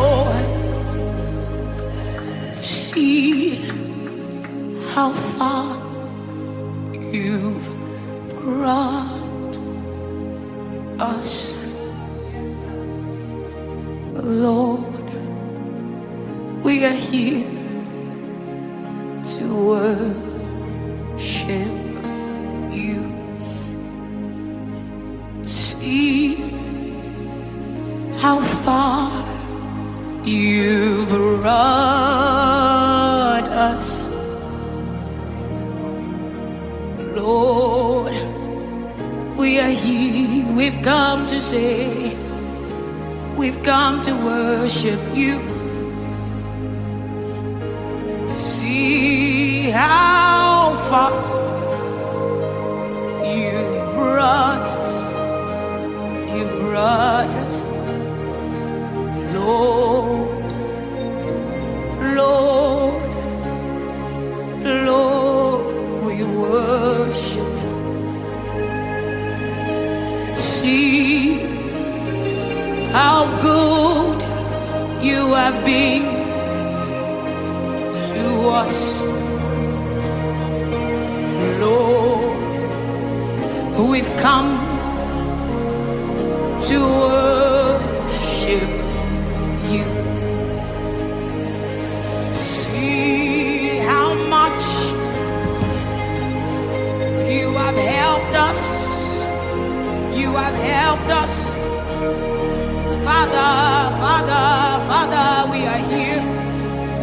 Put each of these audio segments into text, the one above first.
Lord, see how far you've brought us. Lord, we are here to worship you. See how far you brought us. Lord, we are here, we've come to say, we've come to worship you. See how far you've brought us, you've brought us. Lord, Lord, Lord, we worship you. See how good you have been to us. Lord, we've come to worship you. See how much you have helped us. You have helped us. Father, Father, Father, we are here.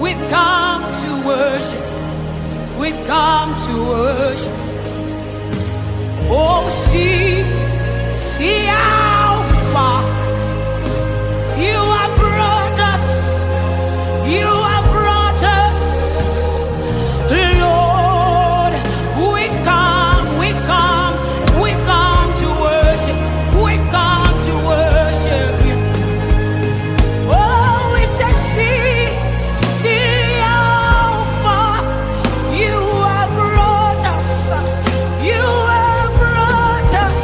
We've come to worship. We've come to worship. Oh, see how far you have brought us. You have brought us. Lord, we've come to worship. We've come to worship you. Oh, we say, see how far you have brought us. You have brought us.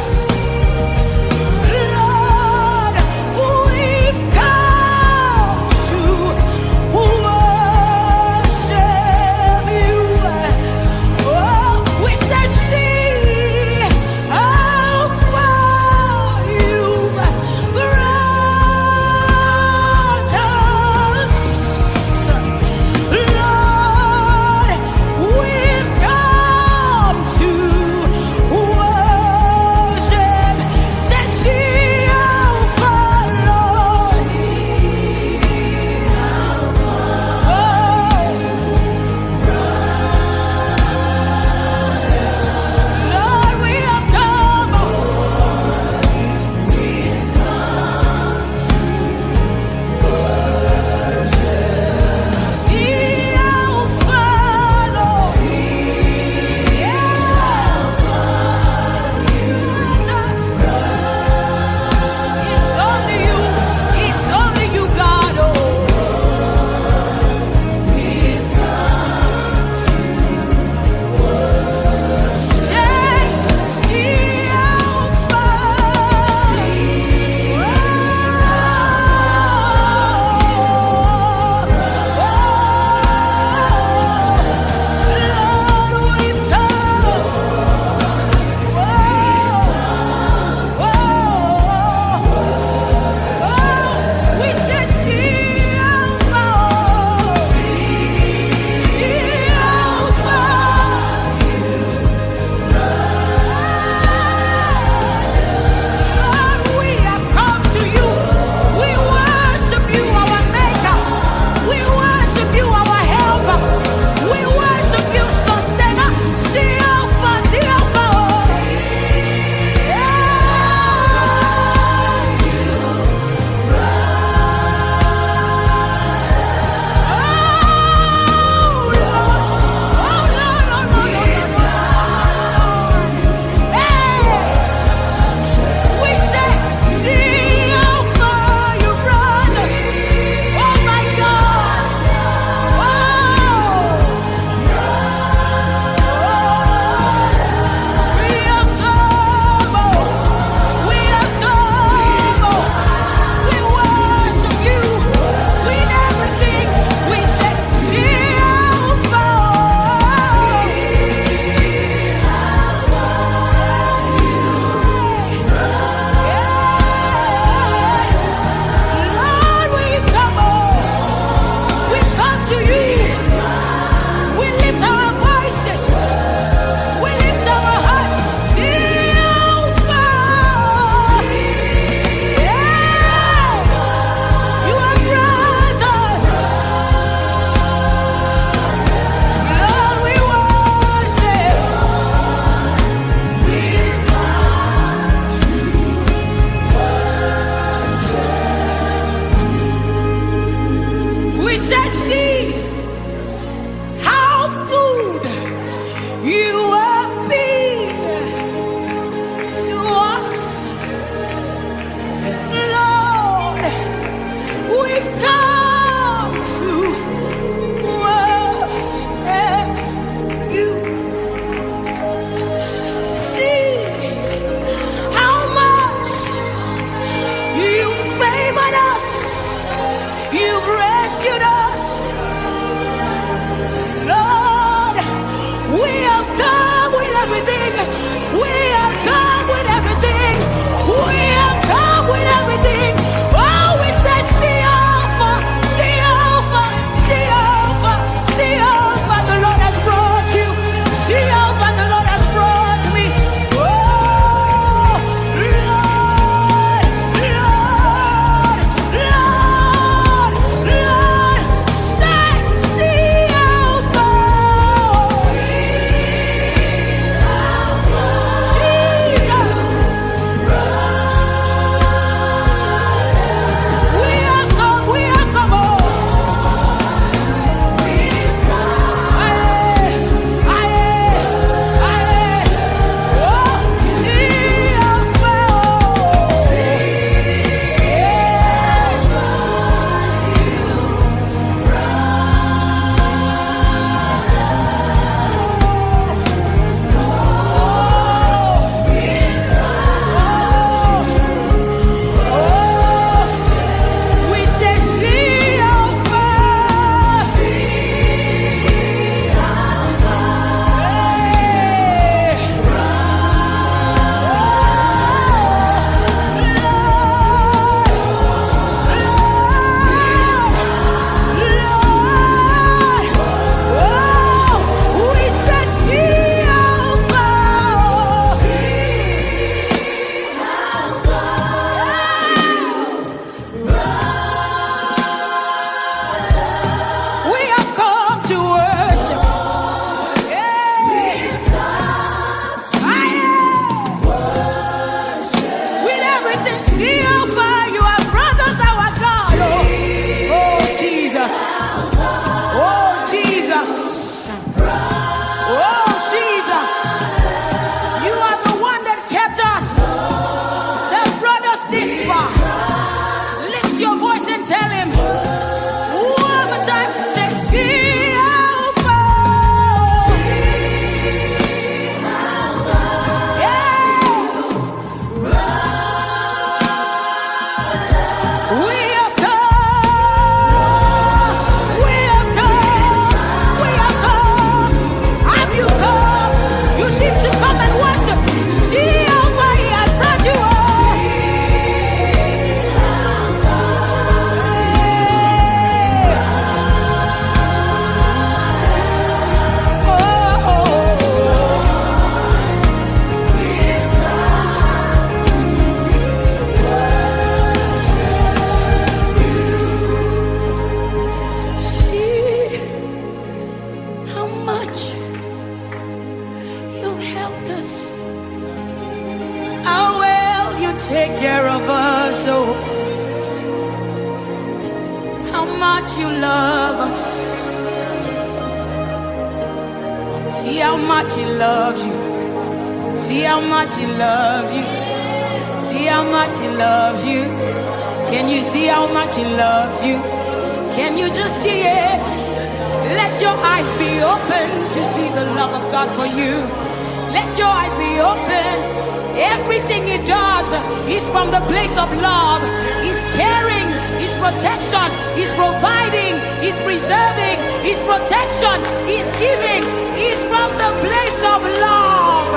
much you love us. See how much he loves you. See how much he loves you. See how much he loves you. Can you see how much he loves you? Can you just see it? Let your eyes be open to see the love of God for you. Let your eyes be open. Everything he does is from the place of love. He's caring, he's protection, he's providing, he's preserving, he's protection, he's giving. He's from the place of love.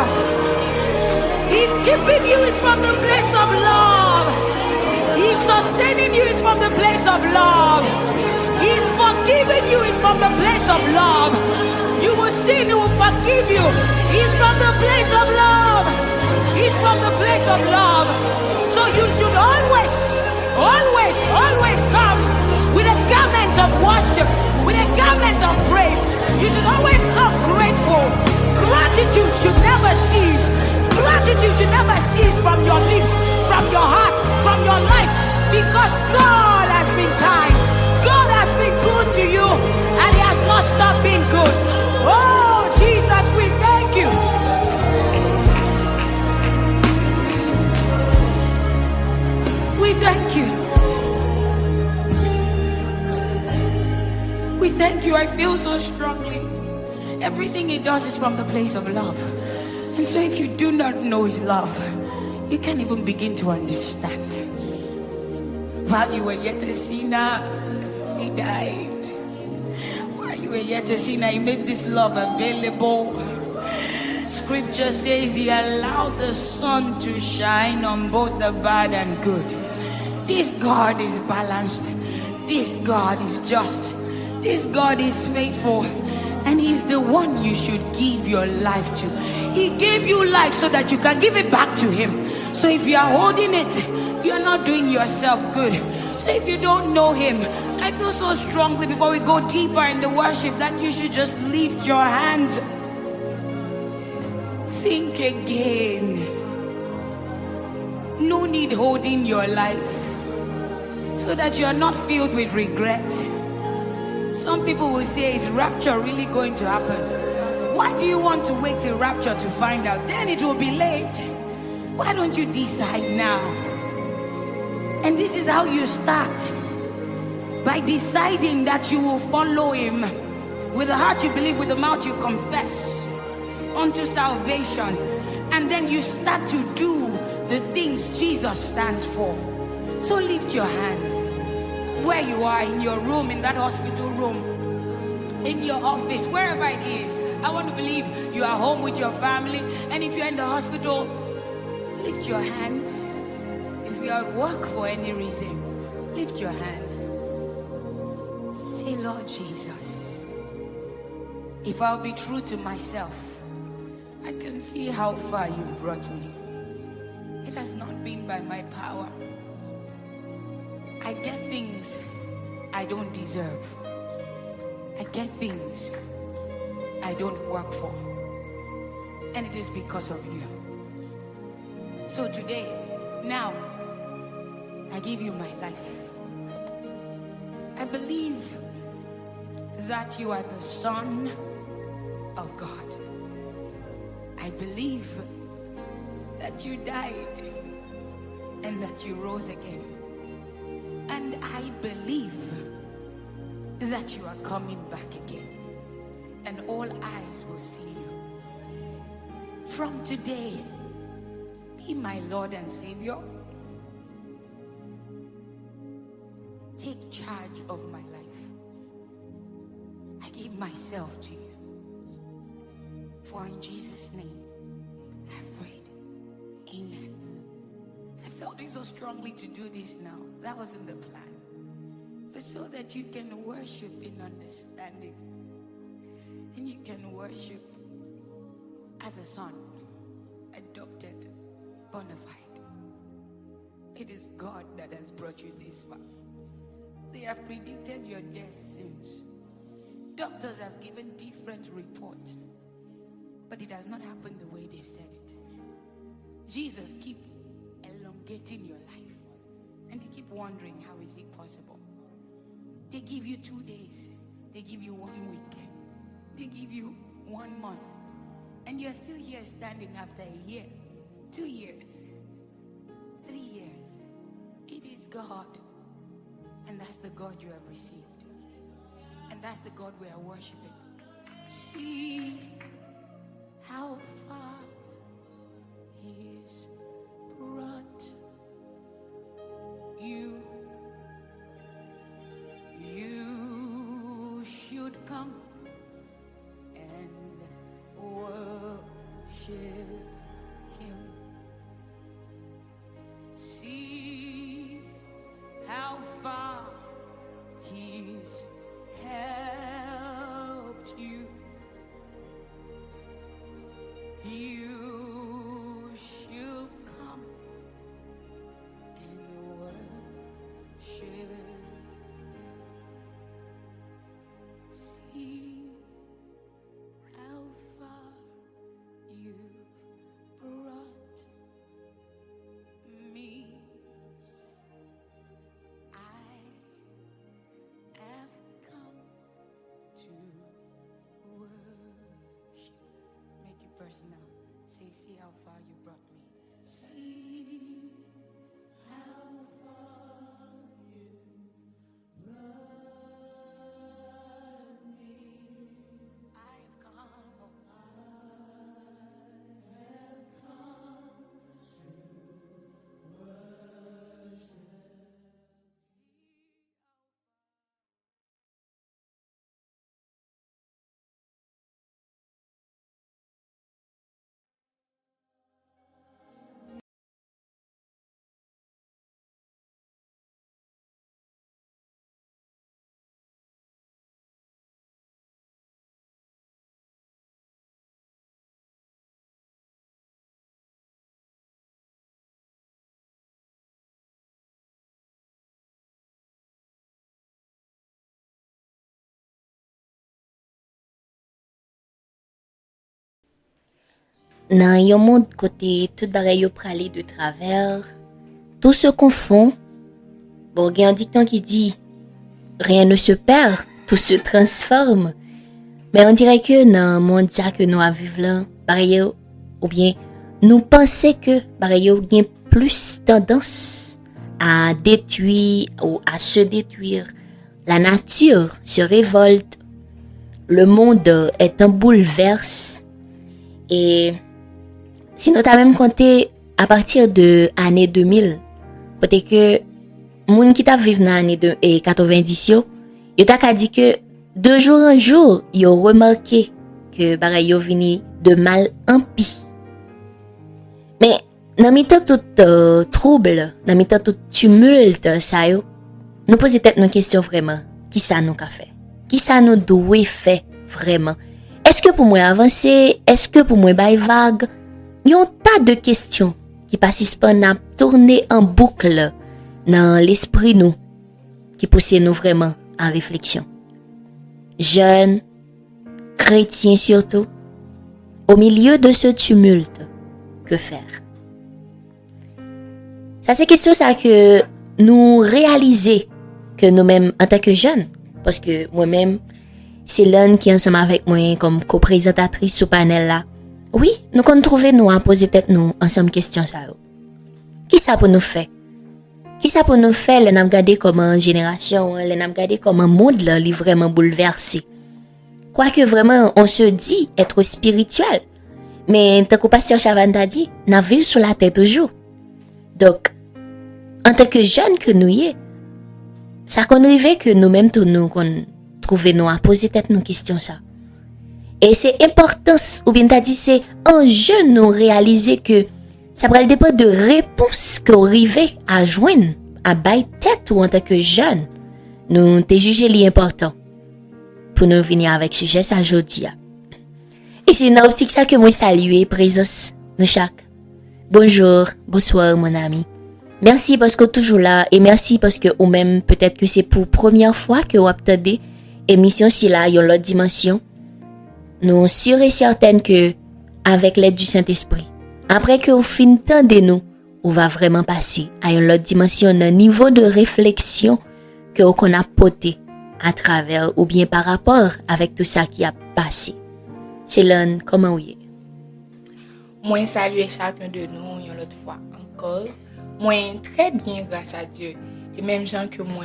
He's keeping you, it's from the place of love. He's sustaining you, it's from the place of love. He's forgiving you, it's from the place of love. You will sin, he will forgive you. He's from the place of love. He's from the place of love. So you should always, always, always come with a garment of worship, with a garment of praise. You should always come grateful. Gratitude should never cease. Gratitude should never cease from your lips, from your heart, from your life. Because God has been kind. God has been good to you. And he has not stopped being good. Oh, Jesus, we thank you. We thank you. We thank you. I feel so strongly. Everything he does is from the place of love. And so if you do not know his love, you can't even begin to understand. While you were yet a sinner, he died. While you were yet a sinner, he made this love available. Scripture says he allowed the sun to shine on both the bad and good. This God is balanced. This God is just. This God is faithful. And he's the one you should give your life to. He gave you life so that you can give it back to him. So if you are holding it, you are not doing yourself good. So if you don't know him, I feel so strongly before we go deeper in the worship that you should just lift your hands. Think again. No need holding your life so that you are not filled with regret. Some people will say, is rapture really going to happen? Why do you want to wait till rapture to find out? Then it will be late. Why don't you decide now? And this is how you start. By deciding that you will follow him. With the heart you believe, with the mouth you confess unto salvation. And then you start to do the things Jesus stands for. So lift your hand. Where you are, in your room, in that hospital room, in your office, wherever it is. I want to believe you are home with your family. And if you're in the hospital, lift your hands. If you're at work for any reason, lift your hands. Say, Lord Jesus, if I'll be true to myself, I can see how far you've brought me. It has not been by my power. I get things I don't deserve. I get things I don't work for. And it is because of you. So today, now, I give you my life. I believe that you are the Son of God. I believe that you died and that you rose again. And I believe that you are coming back again. And all eyes will see you. From today, be my Lord and Savior. Take charge of my life. I give myself to you. For in Jesus' name, I've prayed. Amen. I felt it so strongly to do this now. That wasn't the plan. But so that you can worship in understanding. And you can worship as a son, adopted, bona fide. It is God that has brought you this far. They have predicted your death since. Doctors have given different reports. But it has not happened the way they've said it. Jesus keep elongating your life. And they keep wondering, how is it possible? They give you 2 days. They give you 1 week. They give you 1 month. And you're still here standing after a year, 2 years, 3 years. It is God. And that's the God you have received. And that's the God we are worshiping. See how far He's brought you. You should come and worship Him. See how far He's helped you. You should come and worship. See how far you've brought me. I have come to worship. Make it personal. Say, see how far you brought me. See how far you brought me. I've come. Dans un monde côté tout bagay yo pralé de travers, tout se confond. Bon, il y a un dicton qui dit rien ne se perd, tout se transforme. Mais on dirait que dans le monde ça que nous vivons là, pareil ou bien nous pensons que pareil gain plus tendance à détruire ou à se détruire. La nature se révolte. Le monde est en bouleverse. Et si nous avons même compté à partir de l'année 2000, côté que moun qui t'a vécu dans l'année 90 yo t'a dit que de jour en jour, yo remarqué que bagay yo vini de mal en pis. Mais dans mi-temps tout trouble, dans mi-temps tout tumulte ça yo, nous poser tête nos questions vraiment, qui ça nous qu'a fait? Qui ça nous doit faire vraiment? Est-ce que pour moi avancer? Est-ce que pour moi bail vague? Il y a un tas de questions qui passent pendant tourner en boucle dans l'esprit nous, qui poussent nous vraiment en réflexion. Jeunes, chrétiens surtout, au milieu de ce tumulte, que faire? Ça c'est question ça que nous réaliser que nous-mêmes en tant que jeunes, parce que moi-même c'est l'un qui est ensemble avec moi comme co-présentatrice sur panel là. Oui, nous qu'on trouver nous à poser tête nous ensemble question ça. Qui ça pour nous faire? Qui ça pour nous faire? Nous regarder comment génération, nous regarder comment monde là, est vraiment bouleversé. Quoique vraiment on se dit être spirituel, mais tant que pasteur Chavan t'a dit, n'a vu sur la tête toujours. Donc en tant que jeunes que nous y est, ça qu'on arrive que nous-mêmes tout nous qu'on trouver nous à poser tête nos questions ça. Et c'est important, ou bien t'as dit, c'est un jeune nous réaliser que ça va dépendre de réponses qu'on arrive à joindre, à bailler tête ou en tant que jeune. Nous t'es jugé l'important pour nous venir avec sujet ça aujourd'hui. Et c'est dans l'optique ça que moi saluer présence de chaque. Bonjour, bonsoir mon ami. Merci parce que toujours là et merci parce que ou même peut-être que c'est pour première fois que vous attendez émission si là il y a l'autre dimension. Nous sûrs et certaines que avec l'aide du Saint-Esprit, après que vous finissez de nous, on va vraiment passer à une autre dimension, un niveau de réflexion que qu'on a porté à travers ou bien par rapport avec tout ça qui a passé. Céline, comment vous êtes? Moi, saluer chacun de nous une autre fois encore. Moi, très bien grâce à Dieu. Et même gens que moi,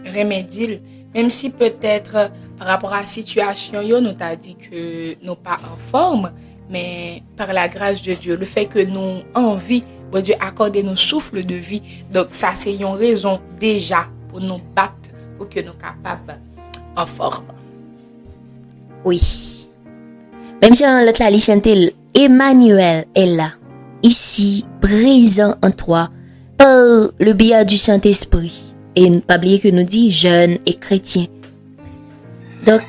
remédie, même si peut-être par rapport à la situation, nous t'a dit que nous pas en forme, mais par la grâce de Dieu, le fait que nous en vie, bon Dieu accorde nos souffles de vie. Donc ça, c'est une raison déjà pour nous battre, pour que nous capables en forme. Oui. Même si l'autre la chanté, Emmanuel est là, ici, présent en toi, par le biais du Saint-Esprit. Et ne pas oublier que nous dit jeunes et chrétiens. Donc,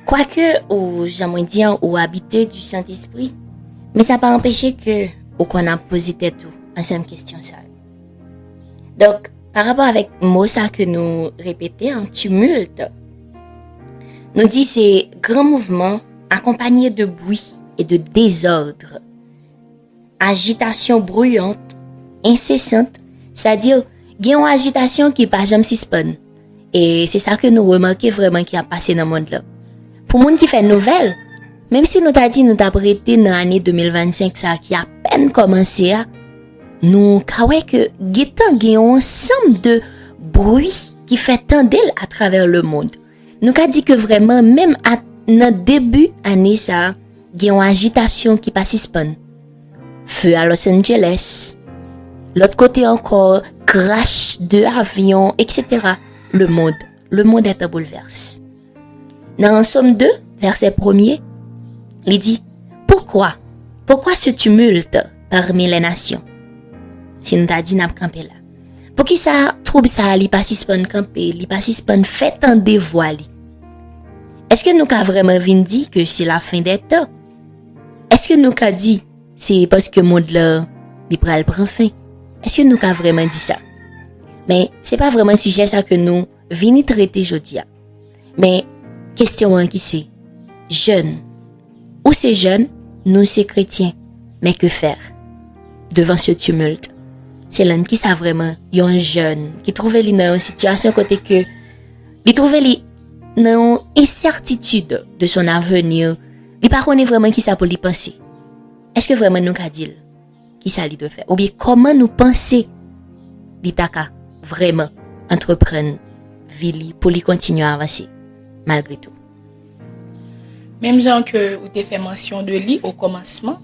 quoique, j'aimerais dire, ou habiter du Saint-Esprit, mais ça n'a pas empêché que, ou qu'on a posé tête tout, ensemble question ça. Donc, par rapport avec mot ça que nous répétons, en tumulte, nous dit c'est grand mouvement accompagné de bruit et de désordre, agitation bruyante, incessante, c'est-à-dire il y a une agitation qui pas jamais suspend. Et c'est ça que nous remarquons vraiment qui a passé dans le monde là. Pour monde qui fait nouvelle, même si nous t'a dit nous t'a prêté dans l'année 2025 ça qui a peine commencé à nous kawé que il y a un ensemble de bruit qui fait tendel à travers le monde. Nous qu'a dit que vraiment même à notre début année ça, il y a une agitation qui pas suspend. Feu à Los Angeles. L'autre côté encore, crash de avion, etc. Le monde est en bouleverse. Dans Somme 2, verset 1er, il dit, pourquoi ce tumulte parmi les nations? Si nous t'a dit n'a camper là. Pour qui ça trouble ça, li pas suspend camper, li pas suspend fait en dévoiler. Est-ce que nous qu'a vraiment vinn dit que c'est la fin des temps? Est-ce que nous qu'a dit c'est parce que monde là, li pral prend fin? Est-ce que nous qu'a vraiment dit ça? Mais c'est pas vraiment sujet ça que nous venons traiter aujourd'hui. Mais question qui c'est jeune. Ou c'est jeune, nous c'est chrétiens. Mais que faire devant ce tumulte? C'est l'un qui ça vraiment, y a un jeune qui trouvait lui dans une situation côté que il trouvait lui dans incertitude de son avenir. Il pas connaît vraiment qui ça pour lui penser. Est-ce que vraiment nous qu'a dit qui ça lui doit faire? Ou bien comment nous penser l'itaka vraiment entreprendre vie pour lui continuer à avancer malgré tout. Même gens que vous avez fait mention de lui au commencement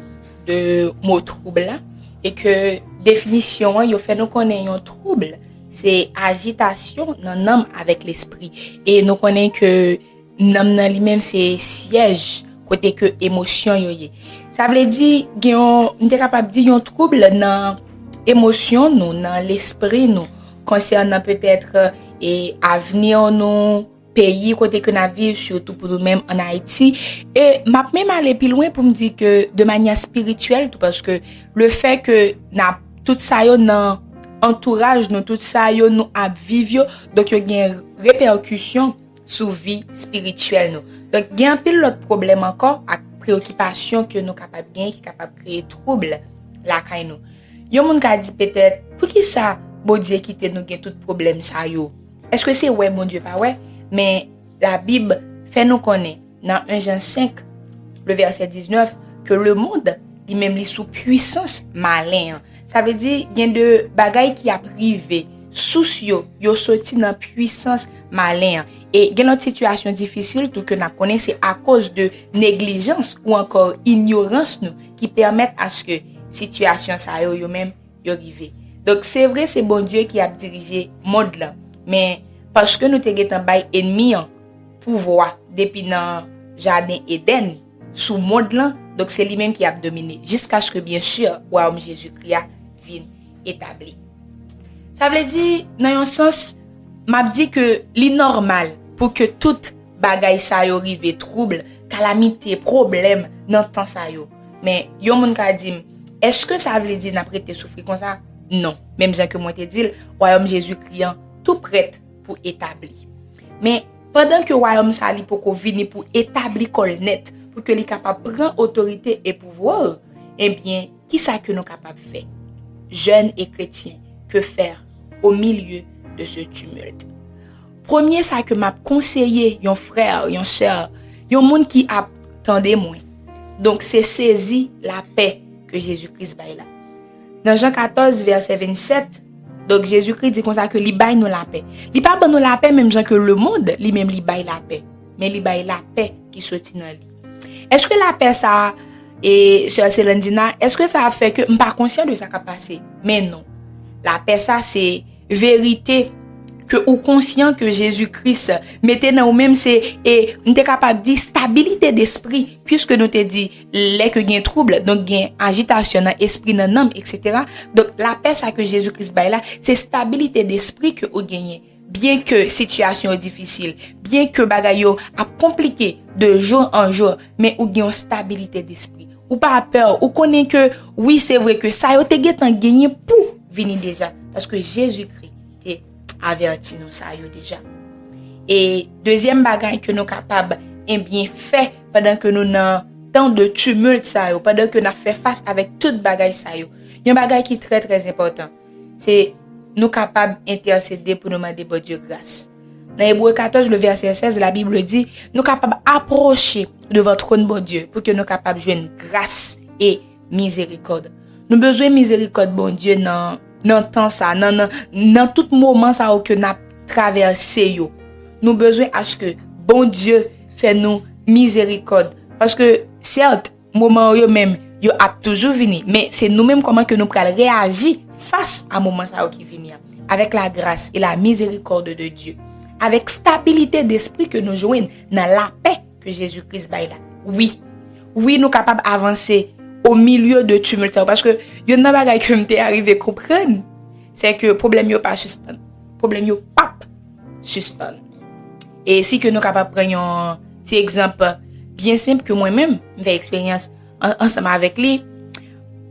de mot trouble là, et que définition il fait nous connaît un trouble, c'est agitation dans l'âme avec l'esprit, et nous connaît que l'âme dans lui-même c'est siège côté que émotion yoye. Ça veut dire on est capable dire un trouble dans émotion nous, dans l'esprit nous, concernant peut-être et avenir nous pays côté que nous vivons, surtout pour nous-mêmes en Haïti. Et m'a même aller plus loin pour me dire que de manière spirituelle, tout, parce que le fait que n'a tout ça yo dans entourage nous, tout ça yo nous a vivre, donc il y a une répercussion sur vie spirituelle nous. Donc il y a un pile l'autre problème encore à préoccupation que nous capable bien qui capable créer trouble la kay nous. Yo moun ka dit peut-être pour qui ça bon Dieu quitter nous gen tout problème ça yo. Est-ce que c'est ouais bon Dieu pas ouais? Mais la Bible fait nous connaître dans 1 Jean 5 le verset 19 que le monde lui-même li sous puissance malin. Ça veut dire il y a de bagaille qui a privé soucieux yo sorti dans puissance malin, et il y a une situation difficile tout que n'a connaît c'est à cause de négligence ou encore ignorance nous qui permettent à ce que situation ça yo même yo arrivé. Donc c'est vrai c'est bon Dieu qui a dirigé monde là, mais parce que nous te getan bay ennemi pouvoir depuis dans jardin Éden sous monde là, donc c'est lui-même qui a dominé jusqu'à ce que bien sûr royaume Jésus-Christ vienne établi. Ça veut dire dans un sens m'a dit que l'inormal pour que toute bagaille ça yo rive trouble, calamité, problème dans temps ça yo. Mais yo moun ka di est-ce que ça veut dire n'a prêté souffrir comme ça? Non, même gens que moi te dit royaume Jésus-Christ tout prêt pour établir. Mais pendant que royaume ça li pour venir pour établir col net, pour que li capable prendre autorité et pouvoir, eh bien, qui ça que nous capable faire? Jeunes et chrétiens, que faire au milieu de ce tumulte? premier ça que m'a conseillé yon frère, yon sœur, yon monde qui attendait moins. Donc c'est saisi la paix que Jésus-Christ baille là. Dans Jean 14 verset 27, donc Jésus-Christ dit comme ça que li baille nous la paix. Li pas ban nous la paix même gens que le monde, li même li baille la paix, mais li baille la paix qui sorti dans lui. Est-ce que la paix ça et sœur Célandina, est-ce que ça a fait que m'pas conscient de ça qui a passé? Mais non. La paix ça c'est vérité que ou conscient que Jésus-Christ mettait dans nous-mêmes c'est et nous t'es capable de dire stabilité d'esprit puisque nous t'ai dit les que gain trouble donc gain agitation dans esprit dans âme etc. Donc la paix ça que Jésus-Christ baille là c'est stabilité d'esprit que ou gagner bien que situation est difficile bien que bagay yo a compliqué de jour en jour mais ou gain stabilité d'esprit ou pas peur ou connaît que oui c'est vrai que ça yo te gagner pour venir déjà parce que Jésus-Christ averti nous ça yo déjà. Et deuxième bagage que nous capable bien fait pendant que nous dans temps de tumulte ça yo, pendant que nous fait face avec toute bagage ça yo. Il y a un bagage qui est très très important. C'est nous capable intercéder pour nous demander bon Dieu grâce. Dans Hébreux 14 le verset 16 la Bible dit nous capable approcher de votre trône bon Dieu pour que nous capable joindre grâce et miséricorde. Nous besoin miséricorde bon Dieu dans temps ça dans tout moment ça que n'a traversé yo nous besoin à ce que bon Dieu fait nous miséricorde parce que certes moment yo même yo a toujours venir mais c'est nous même comment que nous pral réagir face à moment ça qui venir avec la grâce et la miséricorde de Dieu avec stabilité d'esprit que nous joignent dans la paix que Jésus-Christ baille là oui nous capable avancer au milieu de tumulte parce que yon nan bagay que m'était arrivé comprendre c'est que problème yo pas suspend problème yo pas suspend et si que nous capable prendre un petit exemple bien simple que moi-même j'ai expérience ensemble avec lui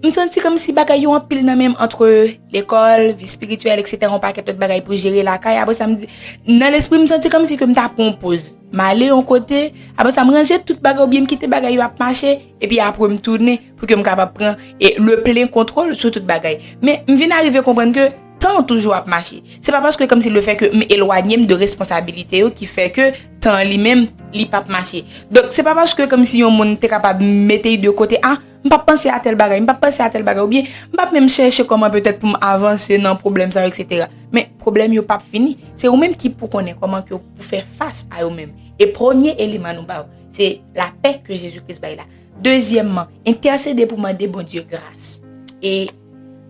me senti comme si bagay yo en pile nan même entre l'école vie spirituelle etc. on pas quelque bagay pour gérer la caille après ça me dit dans l'esprit me senti comme si que m'ta propose m'aller en côté après ça me ranger toute bagay ou bien me quitter bagay yo a marcher et puis après me tourner pour que me capable prendre et le plein contrôle sur toute bagay mais me vient arriver comprendre que temps toujours à marcher c'est pas parce que comme si le fait que m'éloigner de responsabilité qui fait que temps lui-même li pas marcher donc c'est pas parce que comme si on monde était capable mettre de côté m'pas penser à tel bagay m'pas penser à tel bagay ou bien m'pas même chercher comment peut-être pour avancer dans problème ça etc. mais problème yo pas fini c'est ou même qui pour connaître comment que pour faire face à eux même et premier élément nous ba c'est la paix que Jésus-Christ baille là deuxièmement intercéder pour demander bon Dieu grâce et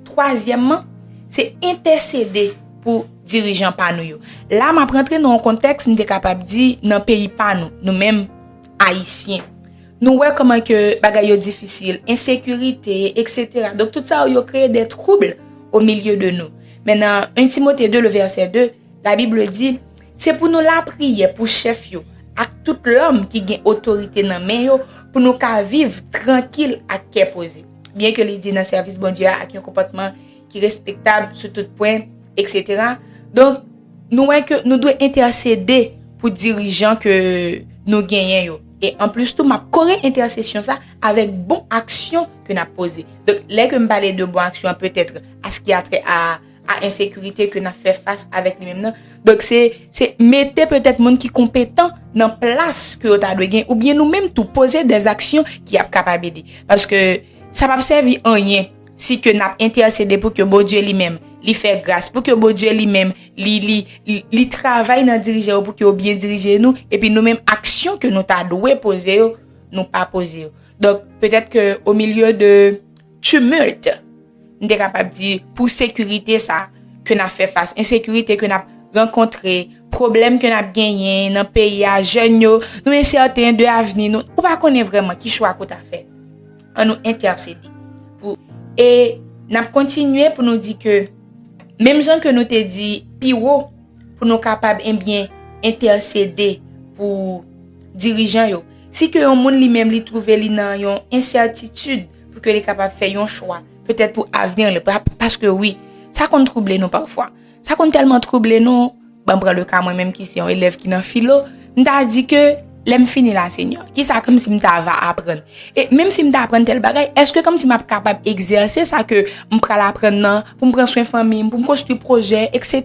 troisièmement c'est intercéder pour dirigeants pas nous. Là m'a rentrer dans un contexte m'était capable dire dans pays pas nous même haïtiens. Nous ouais comment que bagay yo difficile, insécurité etc. Donc tout ça yo créé des troubles au milieu de nous. Maintenant 1 Timothée 2 le verset 2, la Bible dit c'est pour nous la prière pour chef yo ak tout l'homme qui gagne autorité dans main yo pour nous ka vivre tranquille ak cœur posé. Bien que les dit dans service bon Dieu avec un comportement qui respectable sur tout point etc. Donc nous devons intercéder pour dirigeants que nous gagnons et en plus tout m'a correct intercession ça avec bon action que n'a posé. Donc là que me parler de bonne action peut-être à ce qui a trait à insécurité que n'a fait face avec lui-même. Donc c'est mettre peut-être monde qui compétent dans place que tu as de gagner ou bien nous même tout poser des actions qui a capable d'aider parce que ça va servir en rien si que n'a intercédé pour que bon Dieu lui-même lui fait grâce pour que bon Dieu lui-même lui travaille dans diriger pour que bien diriger nous et puis nous même action que nous t'a doué poser nous pas poser. Donc peut-être que au milieu de tumulte nous est capable dire pour sécurité ça que n'a fait face insécurité que n'a rencontré problème que n'a gagné dans pays à jeunes nous incertain de avenir nous on pas connaît vraiment qui choix qu'on t'a fait on nous intercéder pour et n'a continuer pour nous dire que même gens que nous te dit piro pour nous capable bien intercéder pour dirigeants yo si que un monde lui-même lui trouver li dans une incertitude pour que les capable faire un choix peut-être pour avenir parce que oui ça compte troubler nous parfois ça compte tellement troubler nous bon prend le cas moi même qui c'est un élève qui dans philo m'ta dit que l'aime fini là Seigneur qui ça comme si m'ta va apprendre et même si m'ta apprendre tel bagage est-ce que comme si m'a capable exercer ça que m'pral apprendre pour me prendre soin famille pour me construire projet etc.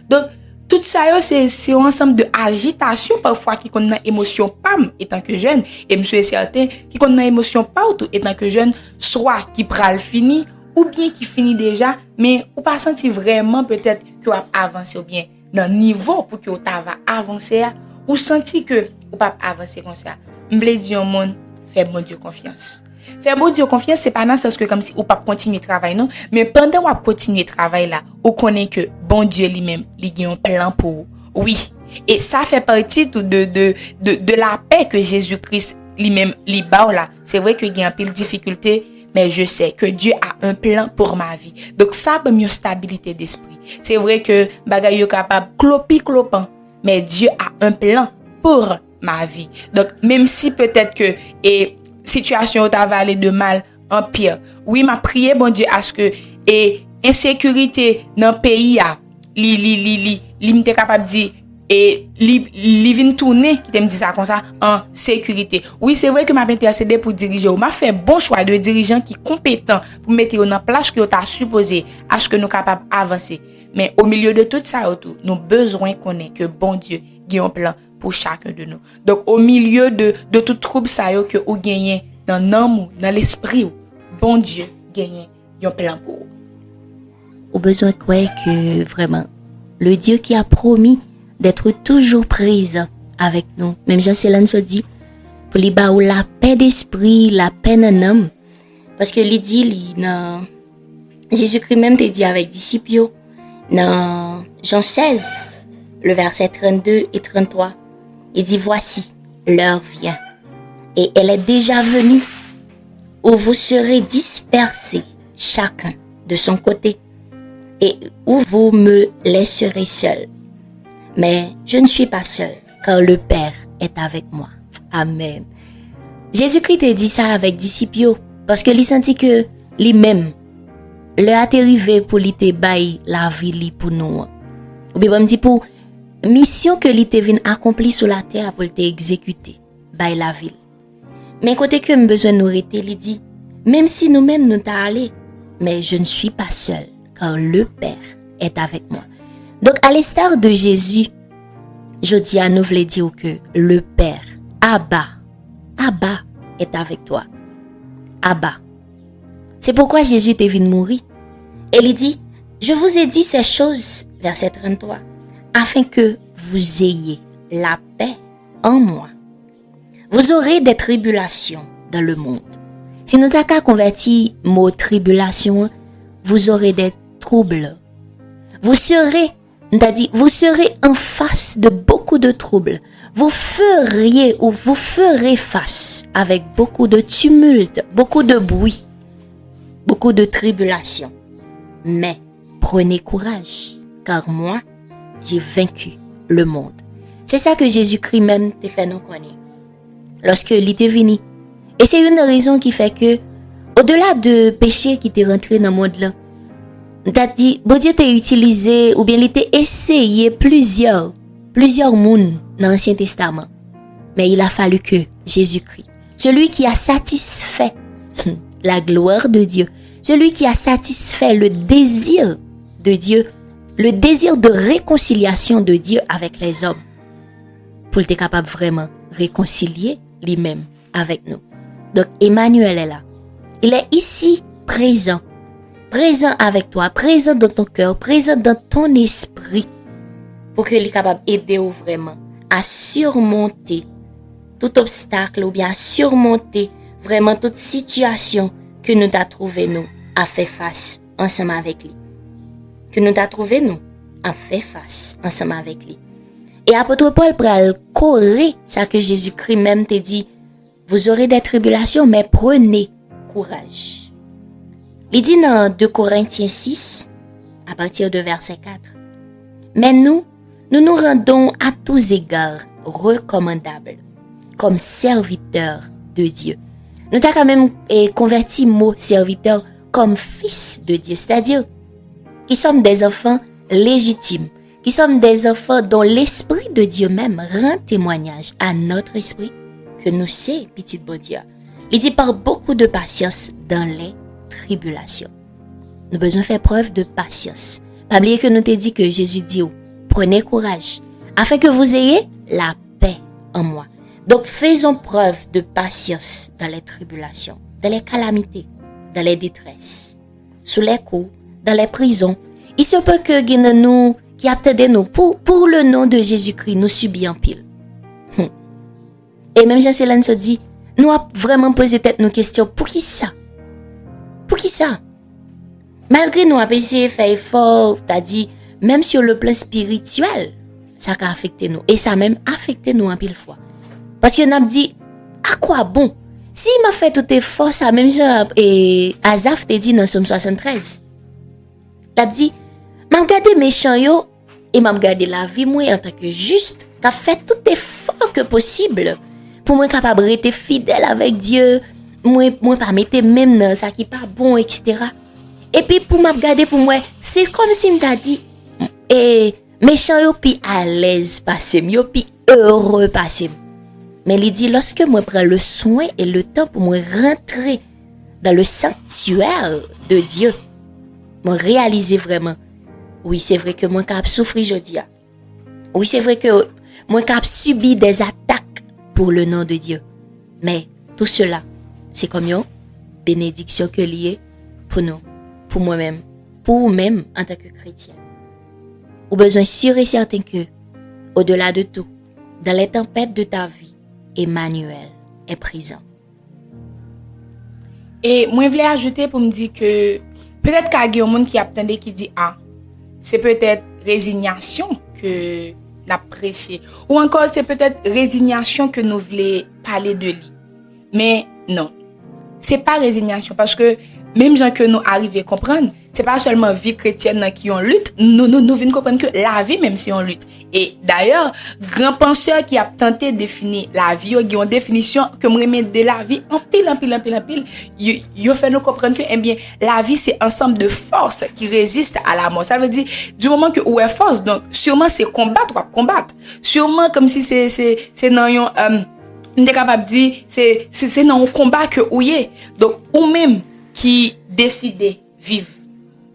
donc tout ça yo, c'est un ensemble de agitation parfois qui qu'on a émotion pam étant que jeune et monsieur certain qui qu'on a émotion pas tout étant que jeune soit qui pral fini ou bien qui finit déjà mais ou pas senti vraiment peut-être que a avancé ou bien dans niveau pour que ou ta va avancer ou senti que ou pas avancer comme ça. M'blé di yon monde fait bon Dieu confiance. Faire bon Dieu confiance, c'est pas dans le sens que comme si ou pas continuer travail non, mais pendant ou continuer travail là, ou connaît que bon Dieu lui-même, il a un plan pour vous. Oui. Et ça fait partie de la paix que Jésus-Christ lui-même li ba là. C'est vrai que il y a un peu de difficulté, mais je sais que Dieu a un plan pour ma vie. Donc ça donne une stabilité d'esprit. C'est vrai que bagay yo capable clopan, mais Dieu a un plan pour ma vie. Donc même si peut-être que et situation t'a aller de mal en pire. Oui, m'a prié bon Dieu à ce que et insécurité dans pays a li m'était capable dire et li vinn tourner qui t'aime dire ça comme ça en sécurité. Oui, c'est vrai que m'a intercédé pour diriger ou m'a fait bon choix de dirigeant qui compétent pour mettre dans place que t'a supposé à ce que nous capable avancer. Mais au milieu de tout ça autour, nous besoin connaître que bon Dieu a un plan pour chacun de nous. Donc au milieu de tout trouble ça yo que ou gagner dans l'amour, dans l'esprit, bon Dieu gagne un plan pour vous. Au besoin quoi que vraiment le Dieu qui a promis d'être toujours présent avec nous. Même Jean-Célène se dit pour lui ba ou la paix d'esprit, la paix dans l'âme. Parce que il dit dans Jésus-Christ même te dit avec disciples dans Jean 16 le verset 32 et 33. Il dit voici l'heure vient et elle est déjà venue où vous serez dispersés chacun de son côté et où vous me laisserez seul. Mais je ne suis pas seul, car le Père est avec moi. Amen. Jésus-Christ a dit ça avec disciples parce que il sentit que lui-même le a arrivé pour lui te bailler la vie pour nous. Ou bien me dit pour mission que lui te vinn accomplir sur la terre pour te exécuter bailler la ville. Mais côté que me besoin nous rester, il dit même si nous-mêmes nous t'a allé, mais je ne suis pas seul, car le Père est avec moi. Donc, à l'instar de Jésus, je dis à nous voulons dire que le Père, Abba est avec toi. Abba. C'est pourquoi Jésus est venu mourir. Et il dit, je vous ai dit ces choses, verset 33, afin que vous ayez la paix en moi. Vous aurez des tribulations dans le monde. Si nous t'avons converti mot tribulation, vous aurez des troubles. Vous serez en face de beaucoup de troubles. Vous ferez face avec beaucoup de tumulte, beaucoup de bruit, beaucoup de tribulations. Mais prenez courage, car moi, j'ai vaincu le monde. C'est ça que Jésus-Christ même te fait nous connaître. Lorsque il était venu. Et c'est une raison qui fait que, au-delà de péché qui t'est rentré dans le monde là, t'as dit, bon Dieu t'a utilisé, ou bien il t'a essayé plusieurs mondes dans l'Ancien Testament. Mais il a fallu que Jésus-Christ, celui qui a satisfait la gloire de Dieu, celui qui a satisfait le désir de Dieu, le désir de réconciliation de Dieu avec les hommes, pour être capable vraiment réconcilier lui-même avec nous. Donc Emmanuel est là. Il est ici présent avec toi, présent dans ton cœur, présent dans ton esprit, pour qu'il soit capable d'aider vraiment à surmonter tout obstacle ou bien à surmonter vraiment toute situation que nous t'a trouvé nous à faire face ensemble avec lui. Que nous t'a trouvé nous à faire face ensemble avec lui. Et apôtre Paul pral corriger ça que Jésus-Christ même te dit, vous aurez des tribulations, mais prenez courage. Il dit dans 2 Corinthiens 6, à partir de verset 4, mais nous rendons à tous égards recommandables, comme serviteurs de Dieu. Nous t'as quand même converti mot serviteur comme fils de Dieu, c'est-à-dire qui sommes des enfants légitimes, qui sommes des enfants dont l'esprit de Dieu même rend témoignage à notre esprit que nous c'est petit bon Dieu. Il dit par beaucoup de patience dans les tribulations. Nous besoin faire preuve de patience. Pas oublier que nous t'ai dit que Jésus dit prenez courage, afin que vous ayez la paix en moi. Donc, faisons preuve de patience dans les tribulations, dans les calamités, dans les détresses, sous les coups, dans les prisons. Il se peut que nous, qui attendons nous, pour le nom de Jésus-Christ, nous subissons en pile. Et même Jean-Célène se dit, nous avons vraiment posé tête nos questions. Pour qui ça? Pour qui ça? Malgré nous avons essayé de faire effort, t'as dit, même sur le plan spirituel, ça a affecté nous. Et ça a même affecté nous en pile fois. Parce que nous avons dit, à quoi bon? Si m'a fait tout effort, ça même genre, et Asaph t'a dit dans Somme 73. T'as dit, m'a regardé méchant yo, et m'a regardé la vie, moi, en tant que juste, qu'a fait tout effort que possible, pour moi capable d'être fidèle avec Dieu, moi pas mettre même dans ça qui pas bon, etc. Et puis, pour m'a regarder pour moi, c'est comme si m'a dit, et méchant yo, puis à l'aise passé, yo, puis heureux passé. Mais il dit, lorsque moi prends le soin et le temps pour moi rentrer dans le sanctuaire de Dieu, moi réaliser vraiment, oui, c'est vrai que moi cap souffrir aujourd'hui. Oui, c'est vrai que moi cap subi des attaques pour le nom de Dieu. Mais tout cela, c'est comme une bénédiction que liée pour nous, pour moi-même, pour vous-même en tant que chrétien. Ou besoin sûr et certain que, au-delà de tout, dans les tempêtes de ta vie, Emmanuel est présent. Et moi, je voulais ajouter pour me dire que peut-être qu'il y a un monde qui attendait qui dit, ah, c'est peut-être résignation que nous prêché. Ou encore, c'est peut-être résignation que nous voulons parler de lui. Mais non, c'est pas résignation parce que même gens que nous arrivons à comprendre, c'est pas seulement vie chrétienne qui en lutte, nous venons comprendre que la vie même si on lutte. Et d'ailleurs, grand penseur qui a tenté de définir la vie, il y a une définition que me remet de la vie en pile, il fait nous comprendre que, eh bien, la vie c'est ensemble de forces qui résistent à la mort. Ça veut dire, du moment que où est force, donc, sûrement c'est combattre. Sûrement comme si c'est dans on est capable de dire, c'est dans un combat que où y est. Donc, ou même qui décide vivre,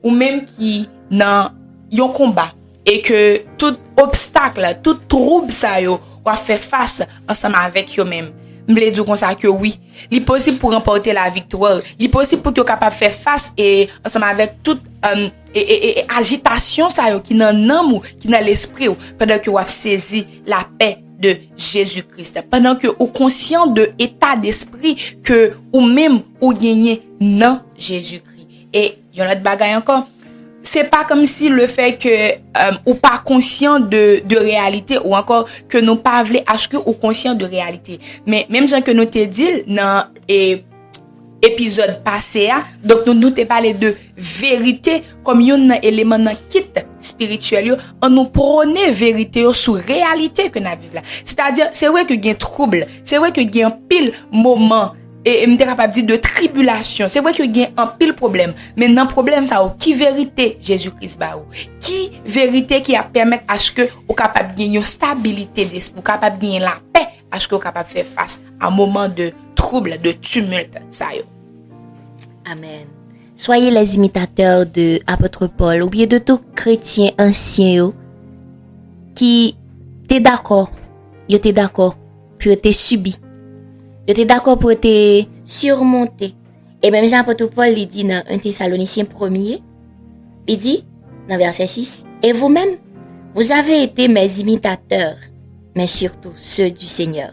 ou même qui dans un combat, et que tout obstacle, tout trouble ça yo, va faire face ensemble avec eux-mêmes. M'ble dire comme ça que oui, il est possible pour remporter la victoire, il est possible pour que capable faire face et ensemble avec toute et agitation ça yo qui dans l'âme ou qui dans l'esprit ou, pendant que vous avez saisi la paix de Jésus-Christ, pendant que vous conscient de état d'esprit que ou même ou gagné dans Jésus-Christ. Et il y en a de bagaille encore. C'est pas comme si le fait que ou pas conscient de réalité ou encore que nous pas voulons acheter ou conscient de réalité. Mais même gens que nous te dit dans épisode passé donc nous te parlé de vérité comme un élément dans kit spirituel on nous prôner vérité sur réalité que nous vivons là. C'est-à-dire c'est vrai que il y a trouble, c'est vrai que il y a un pile moment et me capable dire de tribulation. C'est vrai que il y a un pile problème, mais dans problème ça qui vérité Jésus-Christ ba ou qui vérité qui a permettre à ce que ou capable gagner une stabilité d'esprit, capable gagner la paix à ce que capable faire face à un moment de trouble, de tumulte ça yo. Amen. Soyez les imitateurs de apôtre Paul ou bien de tout chrétien ancien qui t'es d'accord, yo t'es d'accord pour te subi. Yo t'es d'accord pour te surmonter. Et même Jean-Apôtre Paul il dit dans 1 Thessaloniciens 1er, il dit dans verset 6, et vous-même, vous avez été mes imitateurs, mais surtout ceux du Seigneur,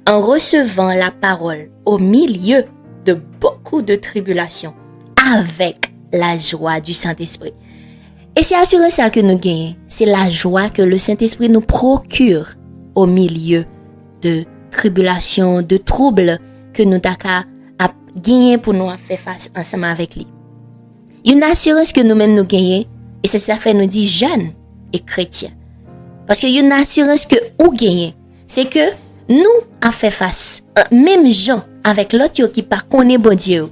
en recevant la parole au milieu de beaucoup de tribulations, avec la joie du Saint-Esprit. Et c'est assuré ça que nous gagnons, c'est la joie que le Saint-Esprit nous procure au milieu de tribulations, de troubles que nous avons gagné pour nous faire face ensemble avec lui. Une assurance que nous-mêmes nous gagnons, et c'est ça que nous dit jeunes et chrétiens. Parce que une assurance que nous gagnons, c'est que nous avons fait face, même gens avec l'autre qui pas connaît bon Dieu,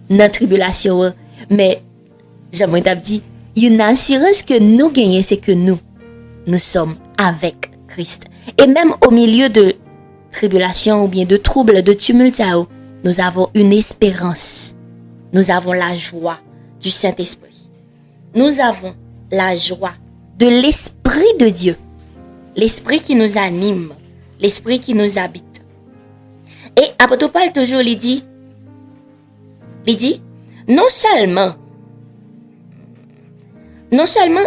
dans la tribulation, mais j'aimerais dit, une assurance que nous gagnons, c'est que nous sommes avec Christ. Et même au milieu de tribulation ou bien de troubles, de tumulte, nous avons une espérance. Nous avons la joie du Saint-Esprit. Nous avons la joie de l'Esprit de Dieu. L'Esprit qui nous anime, l'Esprit qui nous habite. Et apôtre Paul toujours il dit, non seulement,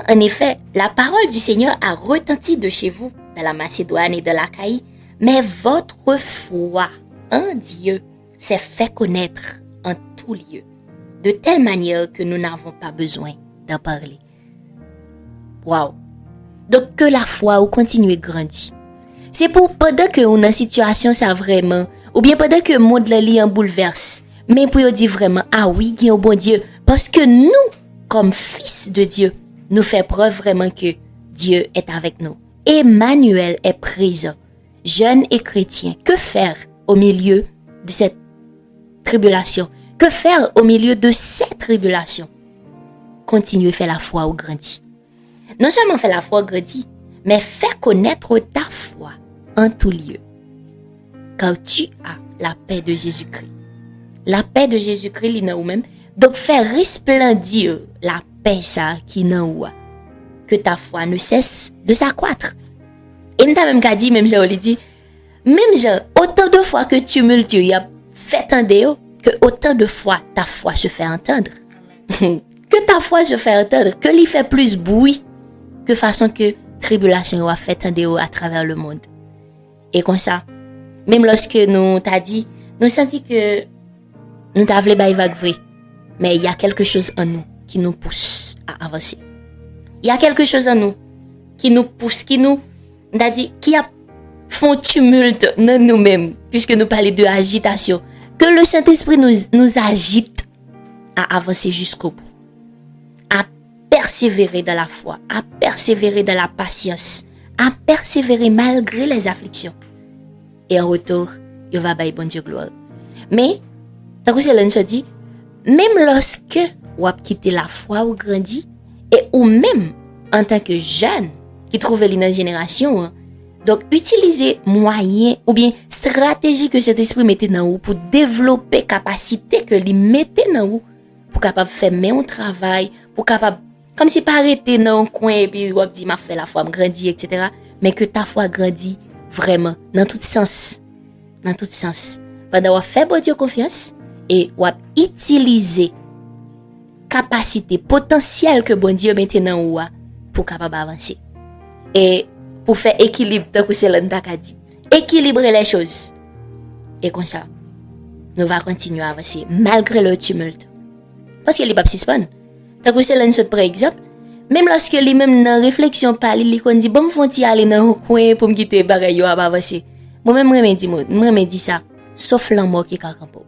en effet, la parole du Seigneur a retenti de chez vous, de la Macédoine et de l'Achaïe, mais votre foi en Dieu s'est fait connaître en tout lieu, de telle manière que nous n'avons pas besoin d'en parler. Wow! Donc, que la foi ou continue de grandir. C'est pour pendant que on a une situation ça vraiment, ou bien pendant que le monde la lit en bouleverse, mais pour dire vraiment, ah oui, il y a un bon Dieu, parce que nous, comme fils de Dieu, nous fait preuve vraiment que Dieu est avec nous. Emmanuel est présent, jeune et chrétien. Que faire au milieu de cette tribulation? Que faire au milieu de cette tribulation? Continuez à faire la foi au grandi. Non seulement faire la foi au grandi, mais faire connaître ta foi en tout lieu. Car tu as la paix de Jésus-Christ. La paix de Jésus-Christ, il est dans vous-même. Donc, faire resplendir la paix ça qui est dans vous. Que ta foi ne cesse de s'accroître. Et m'ta même qu'a dit, même j'ai dit, même genre, autant de fois que tumulte y a fait entendre, que autant de fois ta foi se fait entendre. Que ta foi se fait entendre, que l'y fait plus bruit, que façon que tribulation a fait entendre à travers le monde. Et comme ça, même lorsque nous t'a dit, nous senti que nous t'avons les vagues vraies, mais il y a quelque chose en nous qui nous pousse à avancer. Il y a quelque chose en nous qui nous pousse, qui a font tumulte dans nous-mêmes, puisque nous parlons de agitation. Que le Saint-Esprit nous agite à avancer jusqu'au bout, à persévérer dans la foi, à persévérer dans la patience, à persévérer malgré les afflictions. Et en retour, il va bailler bon Dieu gloire. Mais, tant que c'est se dit, même lorsque vous avez quitté la foi ou grandi, et ou même en tant que jeune qui trouve dans la génération, donc utilisez moyens ou bien stratégie que cet esprit mette dans vous pour développer capacité que lui mette dans vous pour capable faire un travail, pour capable comme si pas arrêter dans un coin et puis vous dit m'a fait la foi me grandit etc. mais que ta foi grandit vraiment dans tout sens. Pendant vous faire bon Dieu confiance et vous utiliser capacité potentielle que bon Dieu mette dans vous pour capable avancer. Et pour faire équilibre, tant que c'est l'un dit. Équilibrer les choses. Et comme ça, nous allons continuer à avancer, malgré le tumulte. Parce que les papes suspendent. Tant que c'est l'un par exemple, même lorsque les mêmes dans réflexion parlent, ils disent, bon, faut-il aller dans un coin pour me quitter bagaille à avancer. Moi-même, je dis ça. Sauf l'amour qui a campé.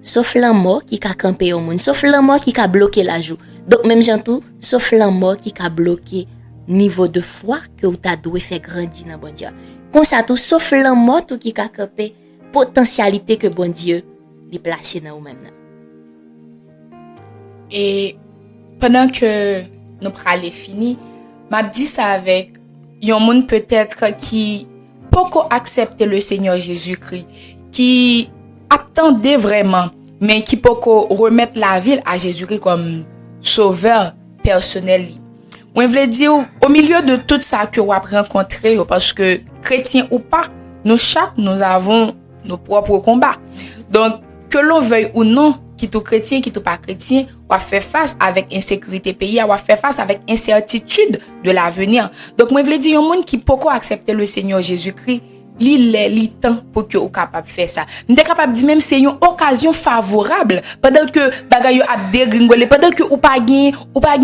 Sauf l'amour qui a campé au monde. Sauf l'amour qui a bloqué la joue. Donc, même j'entends, sauf l'amour qui a bloqué niveau de foi que vous t'as dû faire grandir dans bon Dieu. Comme ça tout sauf l'amour tout qui a campé potentialité que bon Dieu lui placé dans vous-même. Et pendant que nous parlons fini, m'a dit ça avec un monde peut-être qui beaucoup accepter le Seigneur Jésus-Christ, qui attendait vraiment, mais qui beaucoup remettre la vie à Jésus-Christ comme sauveur personnel. Moi, je veux dire, au milieu de tout ça que vous avez rencontré, parce que chrétien ou pas, nous avons nos propres combats. Donc, que l'on veuille ou non, qui est chrétien, qui est pas chrétien, on va faire face avec insécurité pays, on va faire face avec incertitude de l'avenir. Donc, moi, je veux dire, il y a un monde qui peut accepter le Seigneur Jésus-Christ, li temps pour que vous capable faire ça. Nous sommes capable de dire même c'est une occasion favorable pendant que bagay yo a dégringolé, pendant que ou pas gagner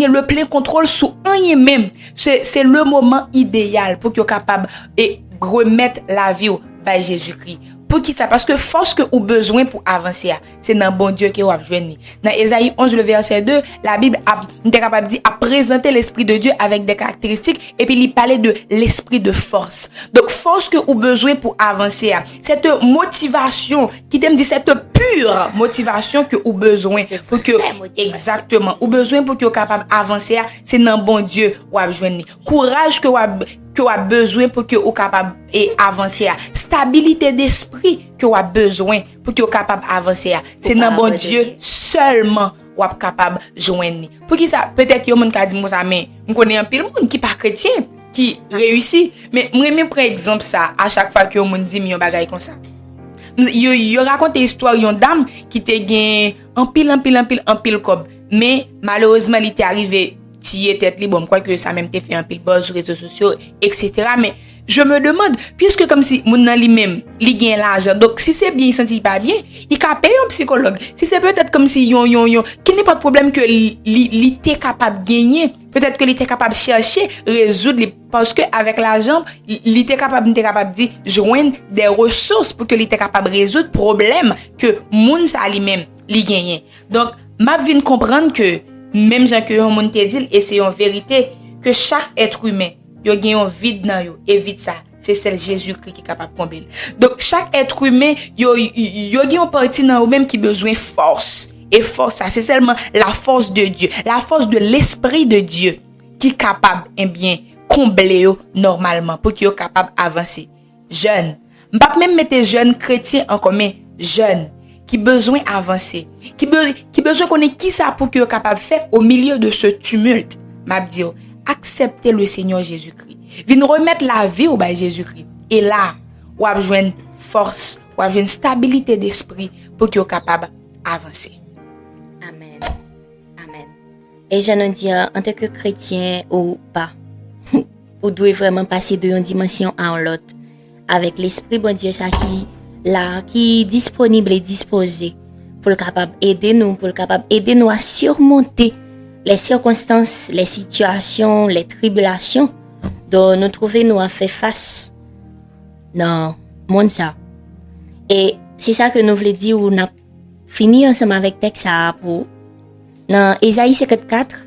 le plein contrôle sur rien même. C'est le moment idéal pour que vous capable et remettre la vie par Jésus-Christ. Pour qui ça? Parce que force que ou besoin pour avancer, c'est dans bon Dieu que vous avez joindre. Dans Ésaïe 11 le verset 2, la Bible est capable de dire à présenter l'esprit de Dieu avec des caractéristiques et puis il parlait de l'esprit de force. Donc force que ou besoin pour avancer, cette motivation qui t'aime dit cette pure motivation que ou besoin pour que exactement ou besoin pour que vous capable avancer, c'est dans bon Dieu ou avez joindre. Courage que vous avez besoin pour que vous capable et avancer, stabilité d'esprit que vous avez besoin pour que vous capable avancer, c'est dans bon Dieu seulement ou capable joindre. Pour qui ça peut-être yo moun ka di moi ça mais on connaît un pile monde qui pas chrétien qui réussit mais moi même par exemple ça à chaque fois que on moun dit mi yon bagay comme ça. Yo raconte histoire yon dame qui te gen en pile cob mais malheureusement il était arrivé tirer tête li bon quoi que ça même te fait un pile buzz sur les réseaux sociaux etc. mais je me demande puisque comme si moun nan lui-même li gen l'argent donc si c'est bien il senti pas bien il ka payer un psychologue si c'est peut-être comme si yon qu'il n'est pas de problème que li était capable gagner peut-être que il était capable chercher résoudre parce que avec l'argent il était capable dire joindre des ressources pour que il était capable résoudre problème que moun ça lui-même li gagner donc m'a vinn comprendre que même gens que on moun te dit et c'est en vérité que chaque être humain yo gen un vide dans yo et vide ça c'est celle Jésus-Christ qui est capable de combler. Donc chaque être humain yo gen une partie dans eux même qui besoin force et force ça c'est seulement la force de Dieu, la force de l'esprit de Dieu qui est capable bien combler yo normalement pour qu'ils soient capable avancer. Jeune, m'pas même mettre jeunes chrétiens en commun, jeunes qui besoin avancer, qui besoin connaître qui ça pour qu'ils soient capable faire au milieu de ce tumulte. M'a dit accepter le Seigneur Jésus-Christ. Vin remettre la vie au bas Jésus-Christ. Et là, ou a besoin force, ou a besoin stabilité d'esprit pour qu'il soit capable d'avancer. Amen. Amen. Et je nous dis, en tant que chrétien ou pas, vous devez vraiment passer d'une dimension à l'autre avec l'esprit bon Dieu ça qui est disponible et disposé pour le capable aider nous à surmonter les circonstances, les situations, les tribulations dont nous trouvons à faire face dans le monde ça. Et c'est ça que nous voulons dire, on a fini ensemble avec texte ça pour dans Ésaïe 54.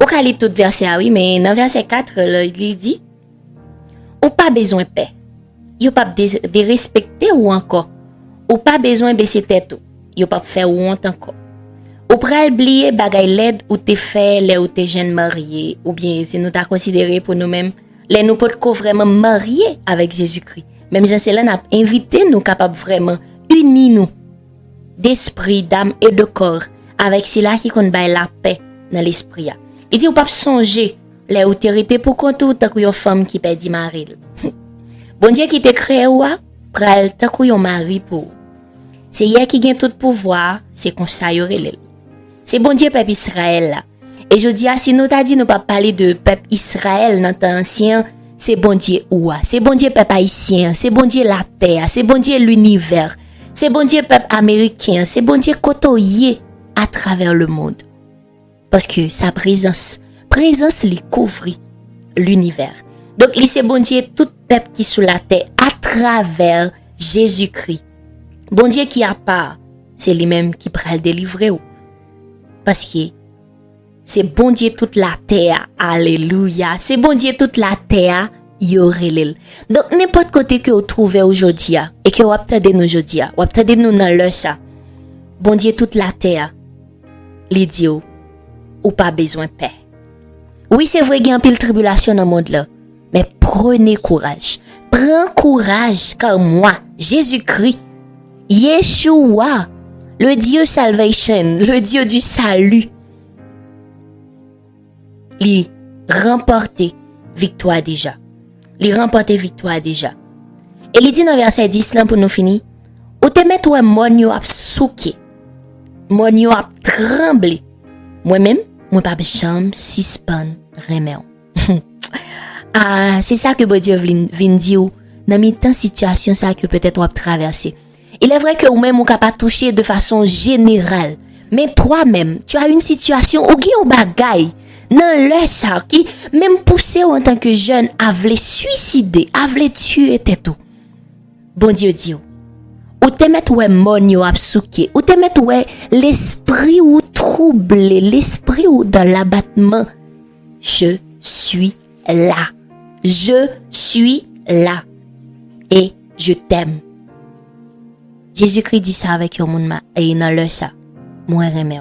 On va lire tout verset oui, mais dans verset 4, il dit ou pas besoin de paix. Yo pas de respecter ou encore. Ou pas besoin baisser tête. Yo pas faire ou honte encore. Ou pral oublier bagay l'aide ou te fait les ou te jeune marié ou bien si nous t'a considéré pour nous-mêmes les nous peut vraiment marier avec Jésus-Christ. Même Jean c'est là n'a invité nous capable vraiment unir nous d'esprit, d'âme et de corps avec cela qui kon bay la paix dans l'esprit. Il dit ou pas songer les autorités pour compte ou tant que femme qui perdit mari. Bon Dieu qui te créé ou pral tant que mari pour. C'est hier qui gagne tout pouvoir, c'est comme ça y aurait. C'est bon Dieu peuple Israël là. Et je dis si nous t'a dit nous pas parler de peuple Israël dans temps ancien, c'est bon Dieu ouah, c'est bon Dieu peuple haïtien, c'est bon Dieu la terre, c'est bon Dieu l'univers, c'est bon Dieu peuple américain, c'est bon Dieu côtoyé à travers le monde. Parce que sa présence lui couvre l'univers. Donc c'est bon Dieu tout peuple qui sous la terre à travers Jésus-Christ. Bon Dieu qui a part, c'est lui-même qui prend le délivrer. Parce que c'est bon Dieu toute la terre, alléluia. C'est bon Dieu toute la terre, yorelel. Donc n'importe côté que vous trouvez aujourd'hui et que vous attendez nous aujourd'hui, vous attendez nous dans l'heure ça. Bon Dieu toute la terre, les dit ou pas besoin de paix. Oui, c'est vrai qu'il y a un pile tribulation dans le monde là, mais prenez courage. Prends courage car moi, Jésus-Christ, Yeshua, le Dieu salvation, le Dieu du salut, il remporté victoire déjà. Il remporté victoire déjà. Et il dit dans verset 10 là pour nous finir, ou te mettre ouais mon yo a souké. Mon yo a tremblé. Moi-même, moi pas jamais suspend remède. Ah, c'est ça que bon Dieu vient dire dans mi-temps situation ça que peut-être on va traverser. Il est vrai que vous-même, on ne peut pas toucher de façon générale. Mais toi-même, tu as une situation où il y a un bagay dans le ça qui, même poussé en tant que jeune, a voulu suicider, a voulu tuer tout. Bon Dieu dit, ou te mettre ouais mon yo absouké, ou te mettre ouais l'esprit ou troublé, l'esprit ou dans l'abattement. Je suis là. Je suis là. Et je t'aime. Jésus-Christ dit ça avec un monde et dans le ça. Moi remè.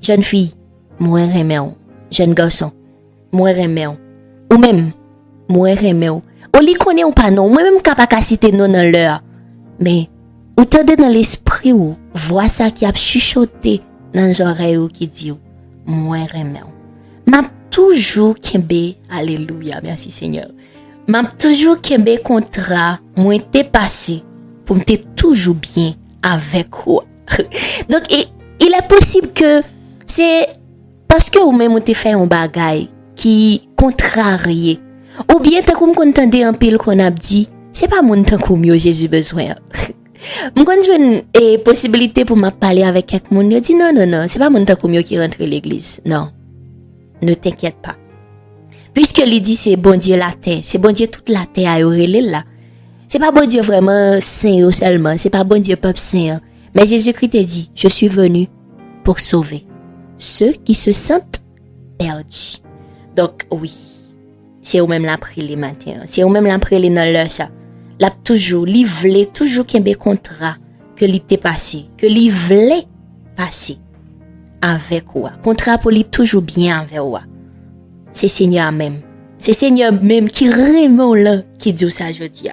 Jeune fille, moi remè. Jeune garçon, moi remè. Ou même, moi remè. Ou li connaît ou pas non, moi même capable citer non dans l'heure. Mais ou tendez dans l'esprit ou voix ça qui a chuchoté dans oreille qui dit moi remè. M'a toujours kembe, alléluia, merci Seigneur. M'a toujours kembe contrat moi t'es passé pour me toujours bien avec vous. Donc il est possible que c'est parce que ou même t'es fait un bagay qui contrarie ou bien t'as comme contender en pile qu'on a dit c'est pas mon temps comme Jésus besoin. M'gon joine possibilité pour m'a parler avec quelqu'un monde dit non, c'est pas mon temps comme qui rentre l'église. Non. Ne t'inquiète pas. Puisque il dit c'est bon Dieu la terre, c'est bon Dieu toute la terre a relé là. C'est pas bon Dieu vraiment saint seulement, c'est pas bon Dieu peuple saint. Mais Jésus-Christ a dit, je suis venu pour sauver ceux qui se sentent perdus. Donc oui, c'est au même la prière les matins, c'est au même la prière les dans l'heure ça. L'a toujours livré toujours qu'un contrat que l'était passé, que li voulait passer avec toi. Contrat pour lui toujours bien avec toi. C'est Seigneur même. C'est Seigneur même qui vraiment là qui dit ça aujourd'hui.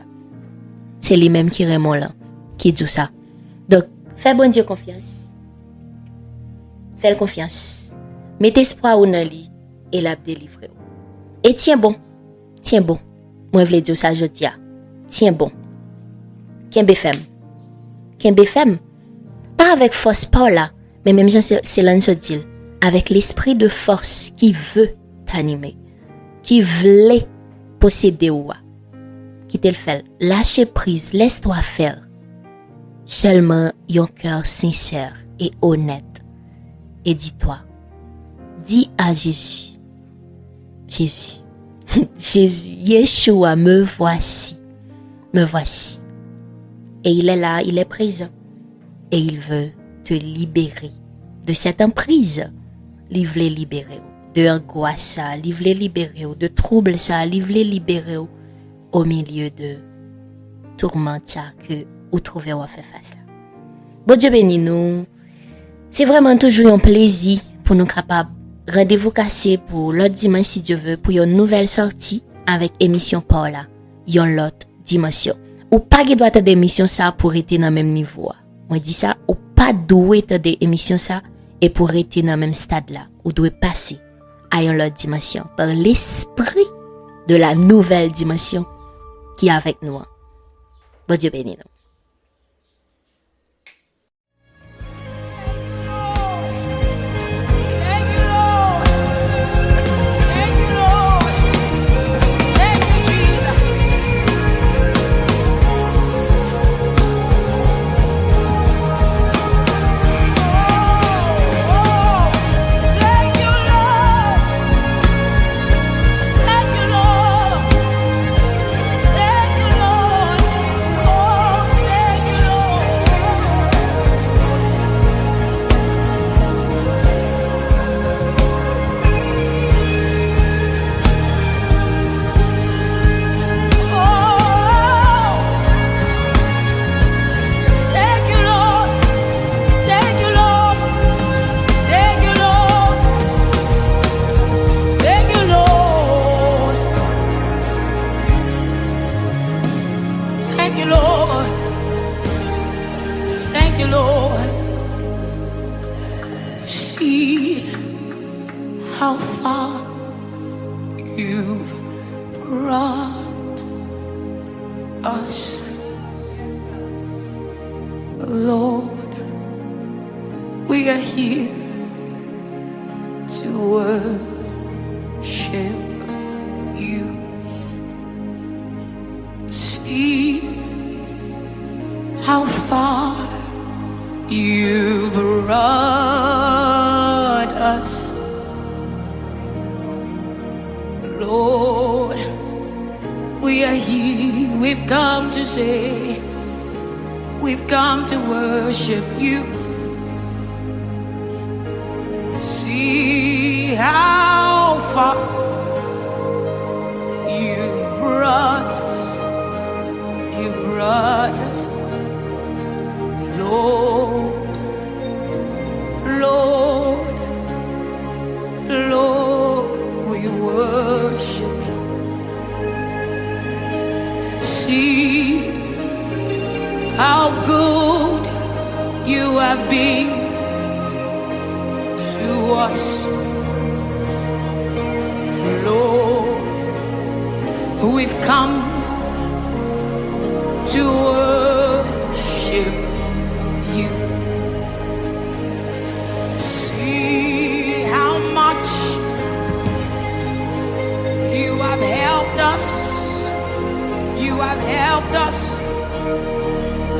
C'est lui même qui vraiment là qui dit ça. Donc fais bon Dieu confiance. Fais confiance. Mets espoir dans lui et l'a délivrer. Et tiens bon. Moi je veux dire ça aujourd'hui. Tiens bon. Kembe femme. Pas avec force pas là, mais même c'est l'un se dit avec l'esprit de force qui veut t'animer, qui veut posséder ou qui te le fait. Lâcher prise, laisse-toi faire. Seulement un cœur sincère et honnête. Et dis-toi, dis à Jésus, Yeshua, me voici. Et il est là, il est présent. Et il veut te libérer de cette emprise. Il veut libérer de angoisse, il veut libérer de troubles, il veut libérer au milieu de tourments que vous trouvez à faire face là. Bon Dieu béni nous. C'est vraiment toujours un plaisir pour nous capables. Rendez-vous cassé pour l'autre dimanche si Dieu veut pour une nouvelle sortie avec émission Paula. Yon l'autre dimension. Ou pas qui doit être d'émission ça pour être dans le même niveau. Moi dis ça, ou pas doué être d'émission ça et pour être dans le même stade là. Ou doit passer à une autre dimension par l'esprit de la nouvelle dimension qui est avec nous. Bon Dieu béni nous. How far you've brought us, Lord. We are here to worship you. See how far you've brought us. Lord, we are here, we've come to say, we've come to worship you. See how far you've brought us, Lord, Lord, Lord, we worship you. See how good you have been to us. Lord, we've come to worship you. See how much you have helped us. You have helped us.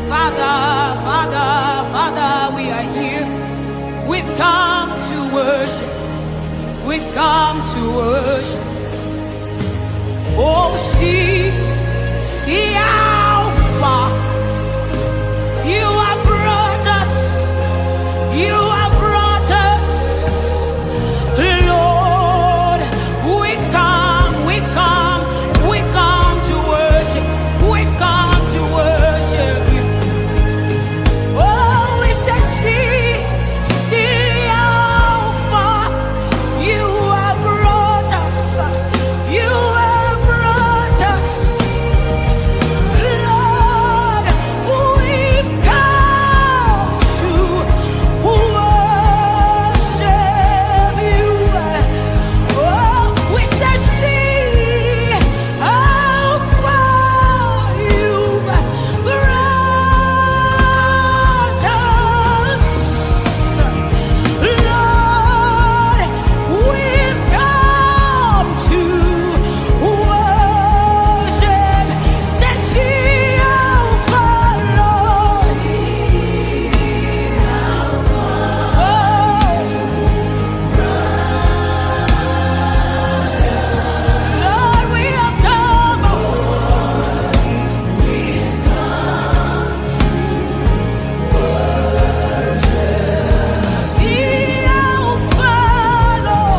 Father, Father, Father, we are here. We've come to worship. We've come to worship. Oh, see how far you have brought us. You have brought us. Lord, we've come to worship. We've come to worship you. Oh, we say, see how far you have brought us. You have brought us. Lord, we've come to worship you. Oh, we say, see how far you've brought us. Lord, we've come to worship. Say, see how far, Lord. Lord, we have come. See how far, Lord.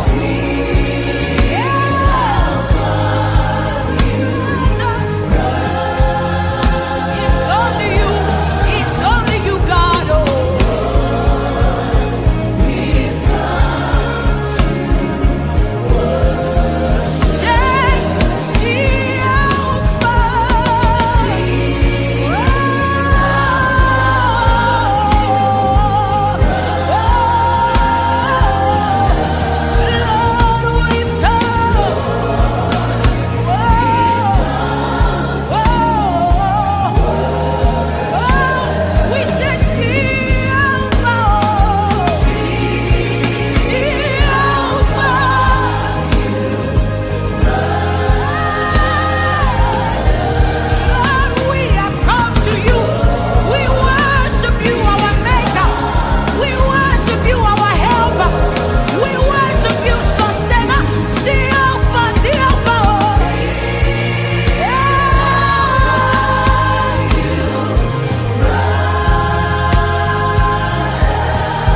It's only you. It's only you, God. See how far. Lord, we've come. We said, see how far. See how far. Lord, we have come to you. We worship you, our maker. We worship you, our helper. We worship you, sustainer. See how far, see how far.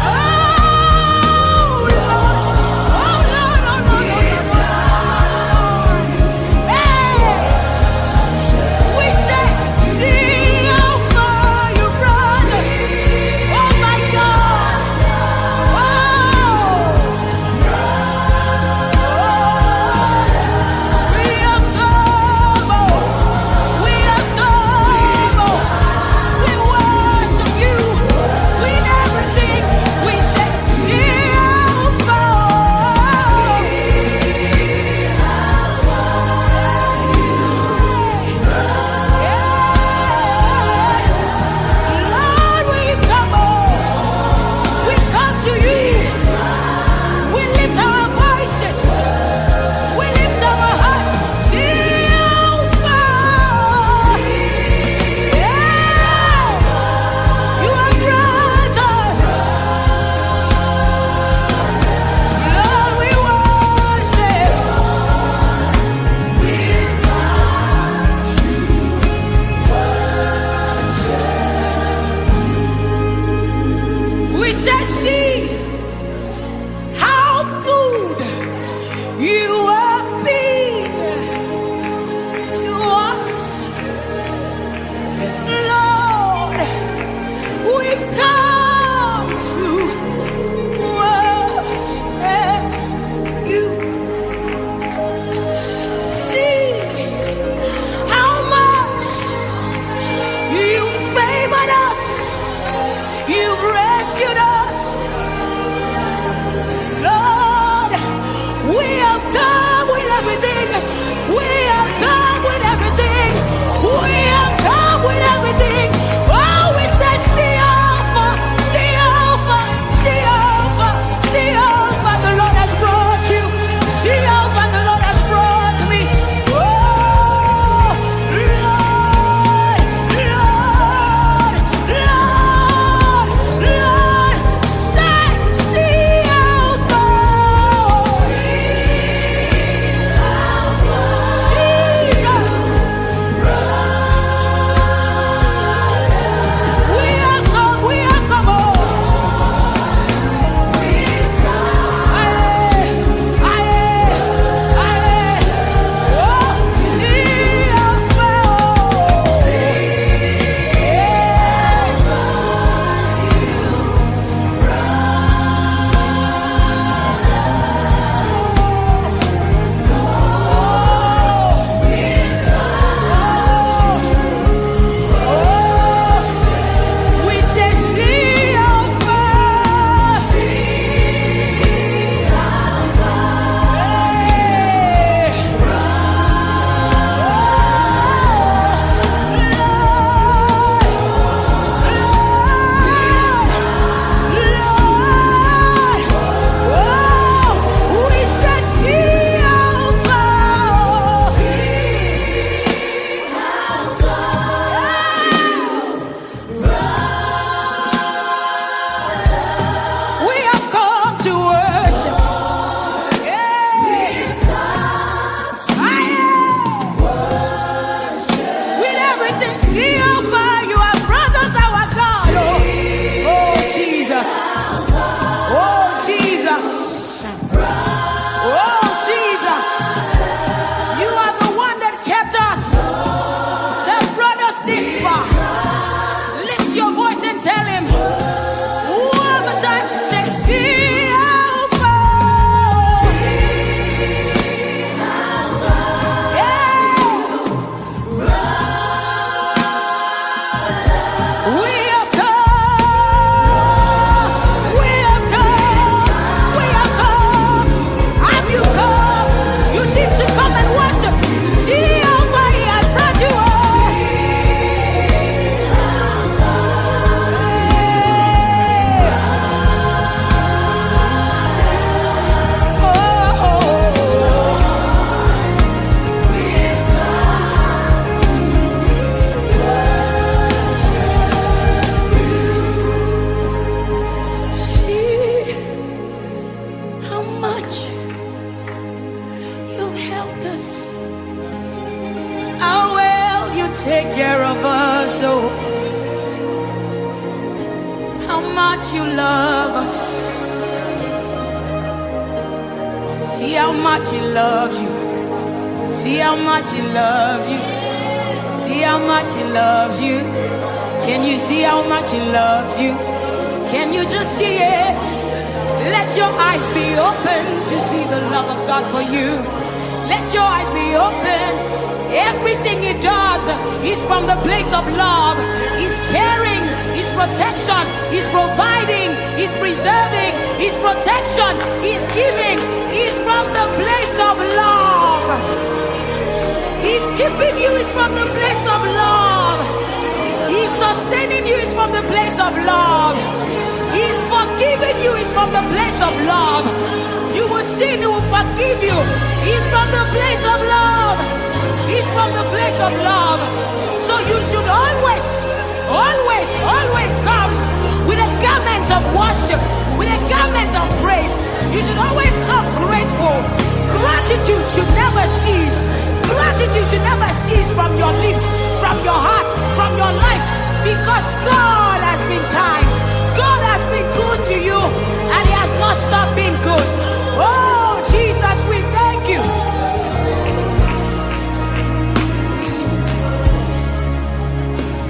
Oh, Lord. Oh, Lord, oh, Lord, oh, Lord, oh, Lord. Hey. We say, see how far you brought us. Oh my God. We have come. We have come. We worship you with everything. We say, see how far. Lord, we've come. We come to you. We lift our voices. We lift our hearts. See how far. You have brought us. Lord, we worship. We shall see how good you have been to us. Lord, we've come to worship you. See how much you favored us. You us, oh, how much you love us. See how much he loves you. See how much he loves you. See how much he loves you. Can you see how much he loves you? Can you just see it? Let your eyes be open to see the love of God for you. Let your eyes be open. Everything he does is from the place of love. He's caring, his protection, he's providing, he's preserving, his protection, he's giving. He's from the place of love. He's keeping you, is from the place of love. He's sustaining you, is from the place of love. He's forgiving you, is from the place of love. You will sin, he will forgive you. He's from the place of love. He's from the place of love. So you should always, always, always come with a garment of worship, with a garment of praise. You should always come grateful. Gratitude should never cease. Gratitude should never cease from your lips, from your heart, from your life. Because God has been kind. God has been good to you. And he has not stopped being good. Oh, Jesus, we thank you.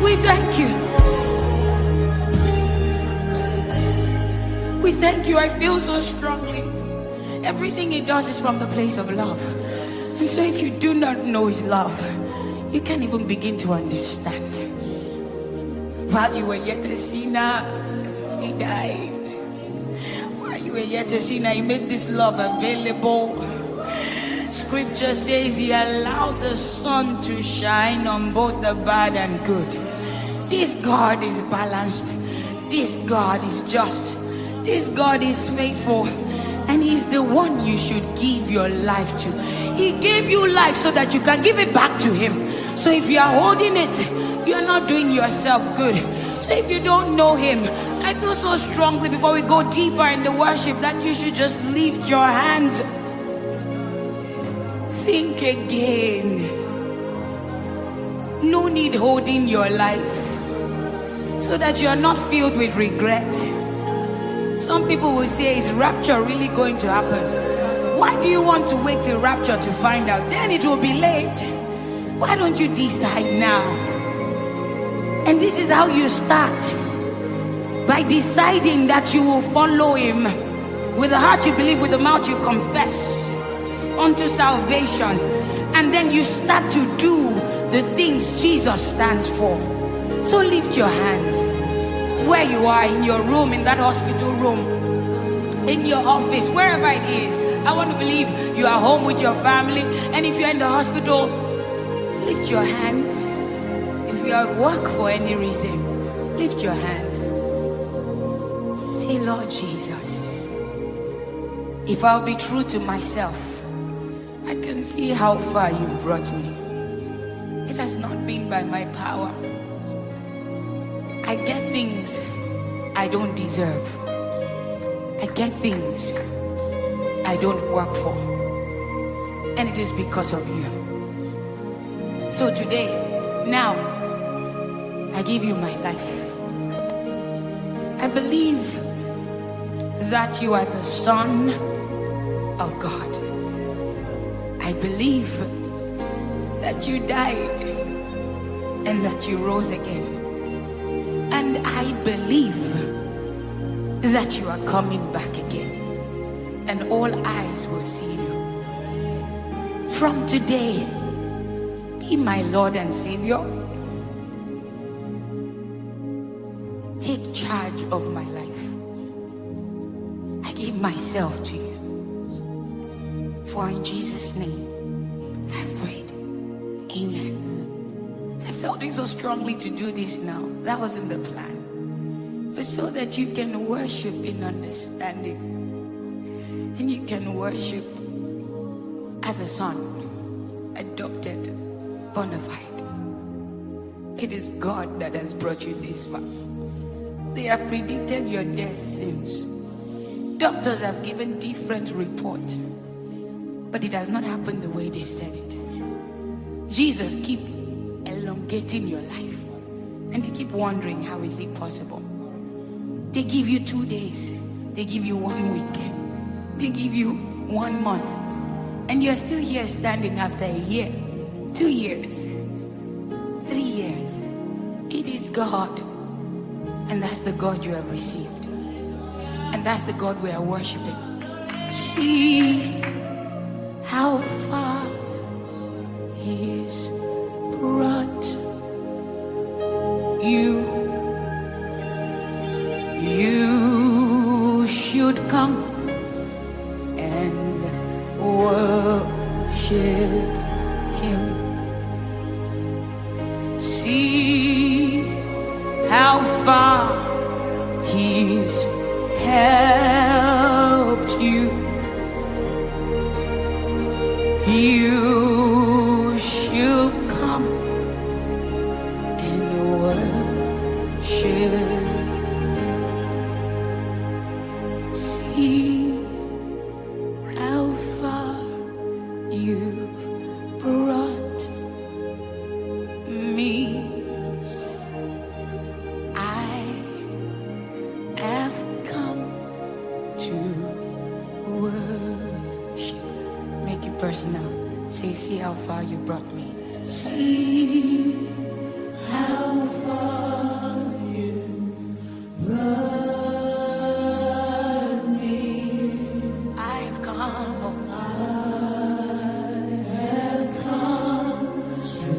We thank you. We thank you. I feel so strongly. Everything he does is from the place of love. And so if you do not know his love, you can't even begin to understand. While you were yet a sinner, he died. While you were yet a sinner, he made this love available. Scripture says he allowed the sun to shine on both the bad and good. This God is balanced. This God is just. This God is faithful. And he's the one you should give your life to. He gave you life so that you can give it back to him. So if you are holding it, you are not doing yourself good. So if you don't know him, I feel so strongly before we go deeper in the worship that you should just lift your hands. Think again. No need holding your life so that you are not filled with regret. Some people will say, is rapture really going to happen? Why do you want to wait till rapture to find out? Then it will be late. Why don't you decide now? And this is how you start. By deciding that you will follow him. With the heart you believe, with the mouth you confess unto salvation. And then you start to do the things Jesus stands for. So lift your hand. Where you are, in your room, in that hospital room, in your office, wherever it is. I want to believe you are home with your family. And if you're in the hospital, lift your hands. If you are at work for any reason, lift your hands. Say, Lord Jesus, if I'll be true to myself, I can see how far you've brought me. It has not been by my power. I get things I don't deserve. I get things I don't work for. And it is because of you. So today, now, I give you my life. I believe that you are the Son of God. I believe that you died and that you rose again. And I believe that you are coming back again. And all eyes will see you. From today, be my Lord and Savior. Take charge of my life. I give myself to you. For in Jesus' name, I've prayed. Amen. I felt it so strongly to do this now. That wasn't the plan. But so that you can worship in understanding. And you can worship as a son, adopted, bona fide. It is God that has brought you this far. They have predicted your death since. Doctors have given different reports. But it has not happened the way they've said it. Jesus, keep elongating your life. And they keep wondering, how is it possible? They give you 2 days. They give you 1 week. They give you 1 month. And you're still here standing after a year, 2 years, 3 years. It is God. And that's the God you have received. And that's the God we are worshiping. See how far He's brought you. You should come and worship Him. See how far He's helped you. You should come and worship Him. See how far you've brought me. I have come to worship. Make it personal. Say, see how far you brought me. See how far you brought me. I've come, I have come to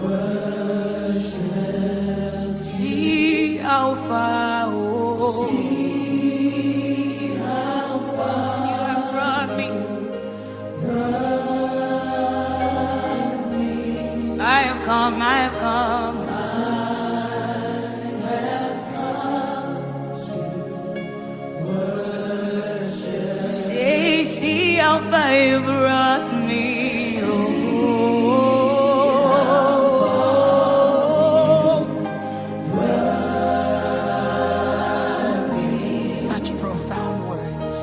worship. See how far, oh, see how far you have brought me. I have come, I have come. I have come to worship. Say, see how far you brought me. Oh, such profound words.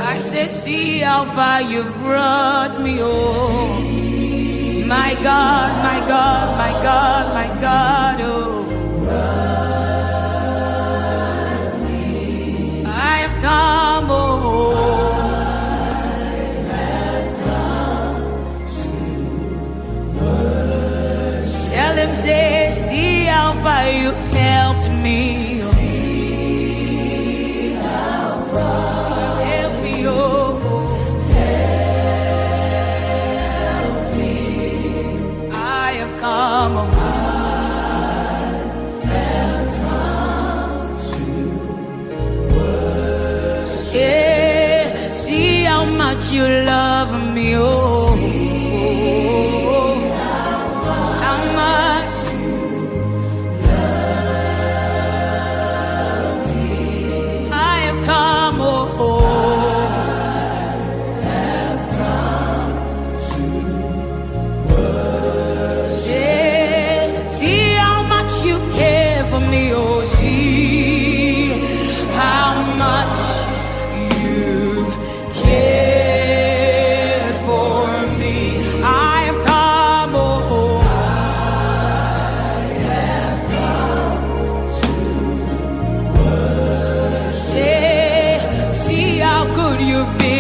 I say, see how far you've brought me, oh, my God, my God, my God, my God, oh. I have come, oh, tell Him, say, see how far you helped me, oh. Help me, oh. I have come, oh. Yeah, see how much you love me, oh. How much I have come, oh. Yeah, see how much you care for me, oh. See how much you care for me. I have come, oh. Yeah, see how good you've been.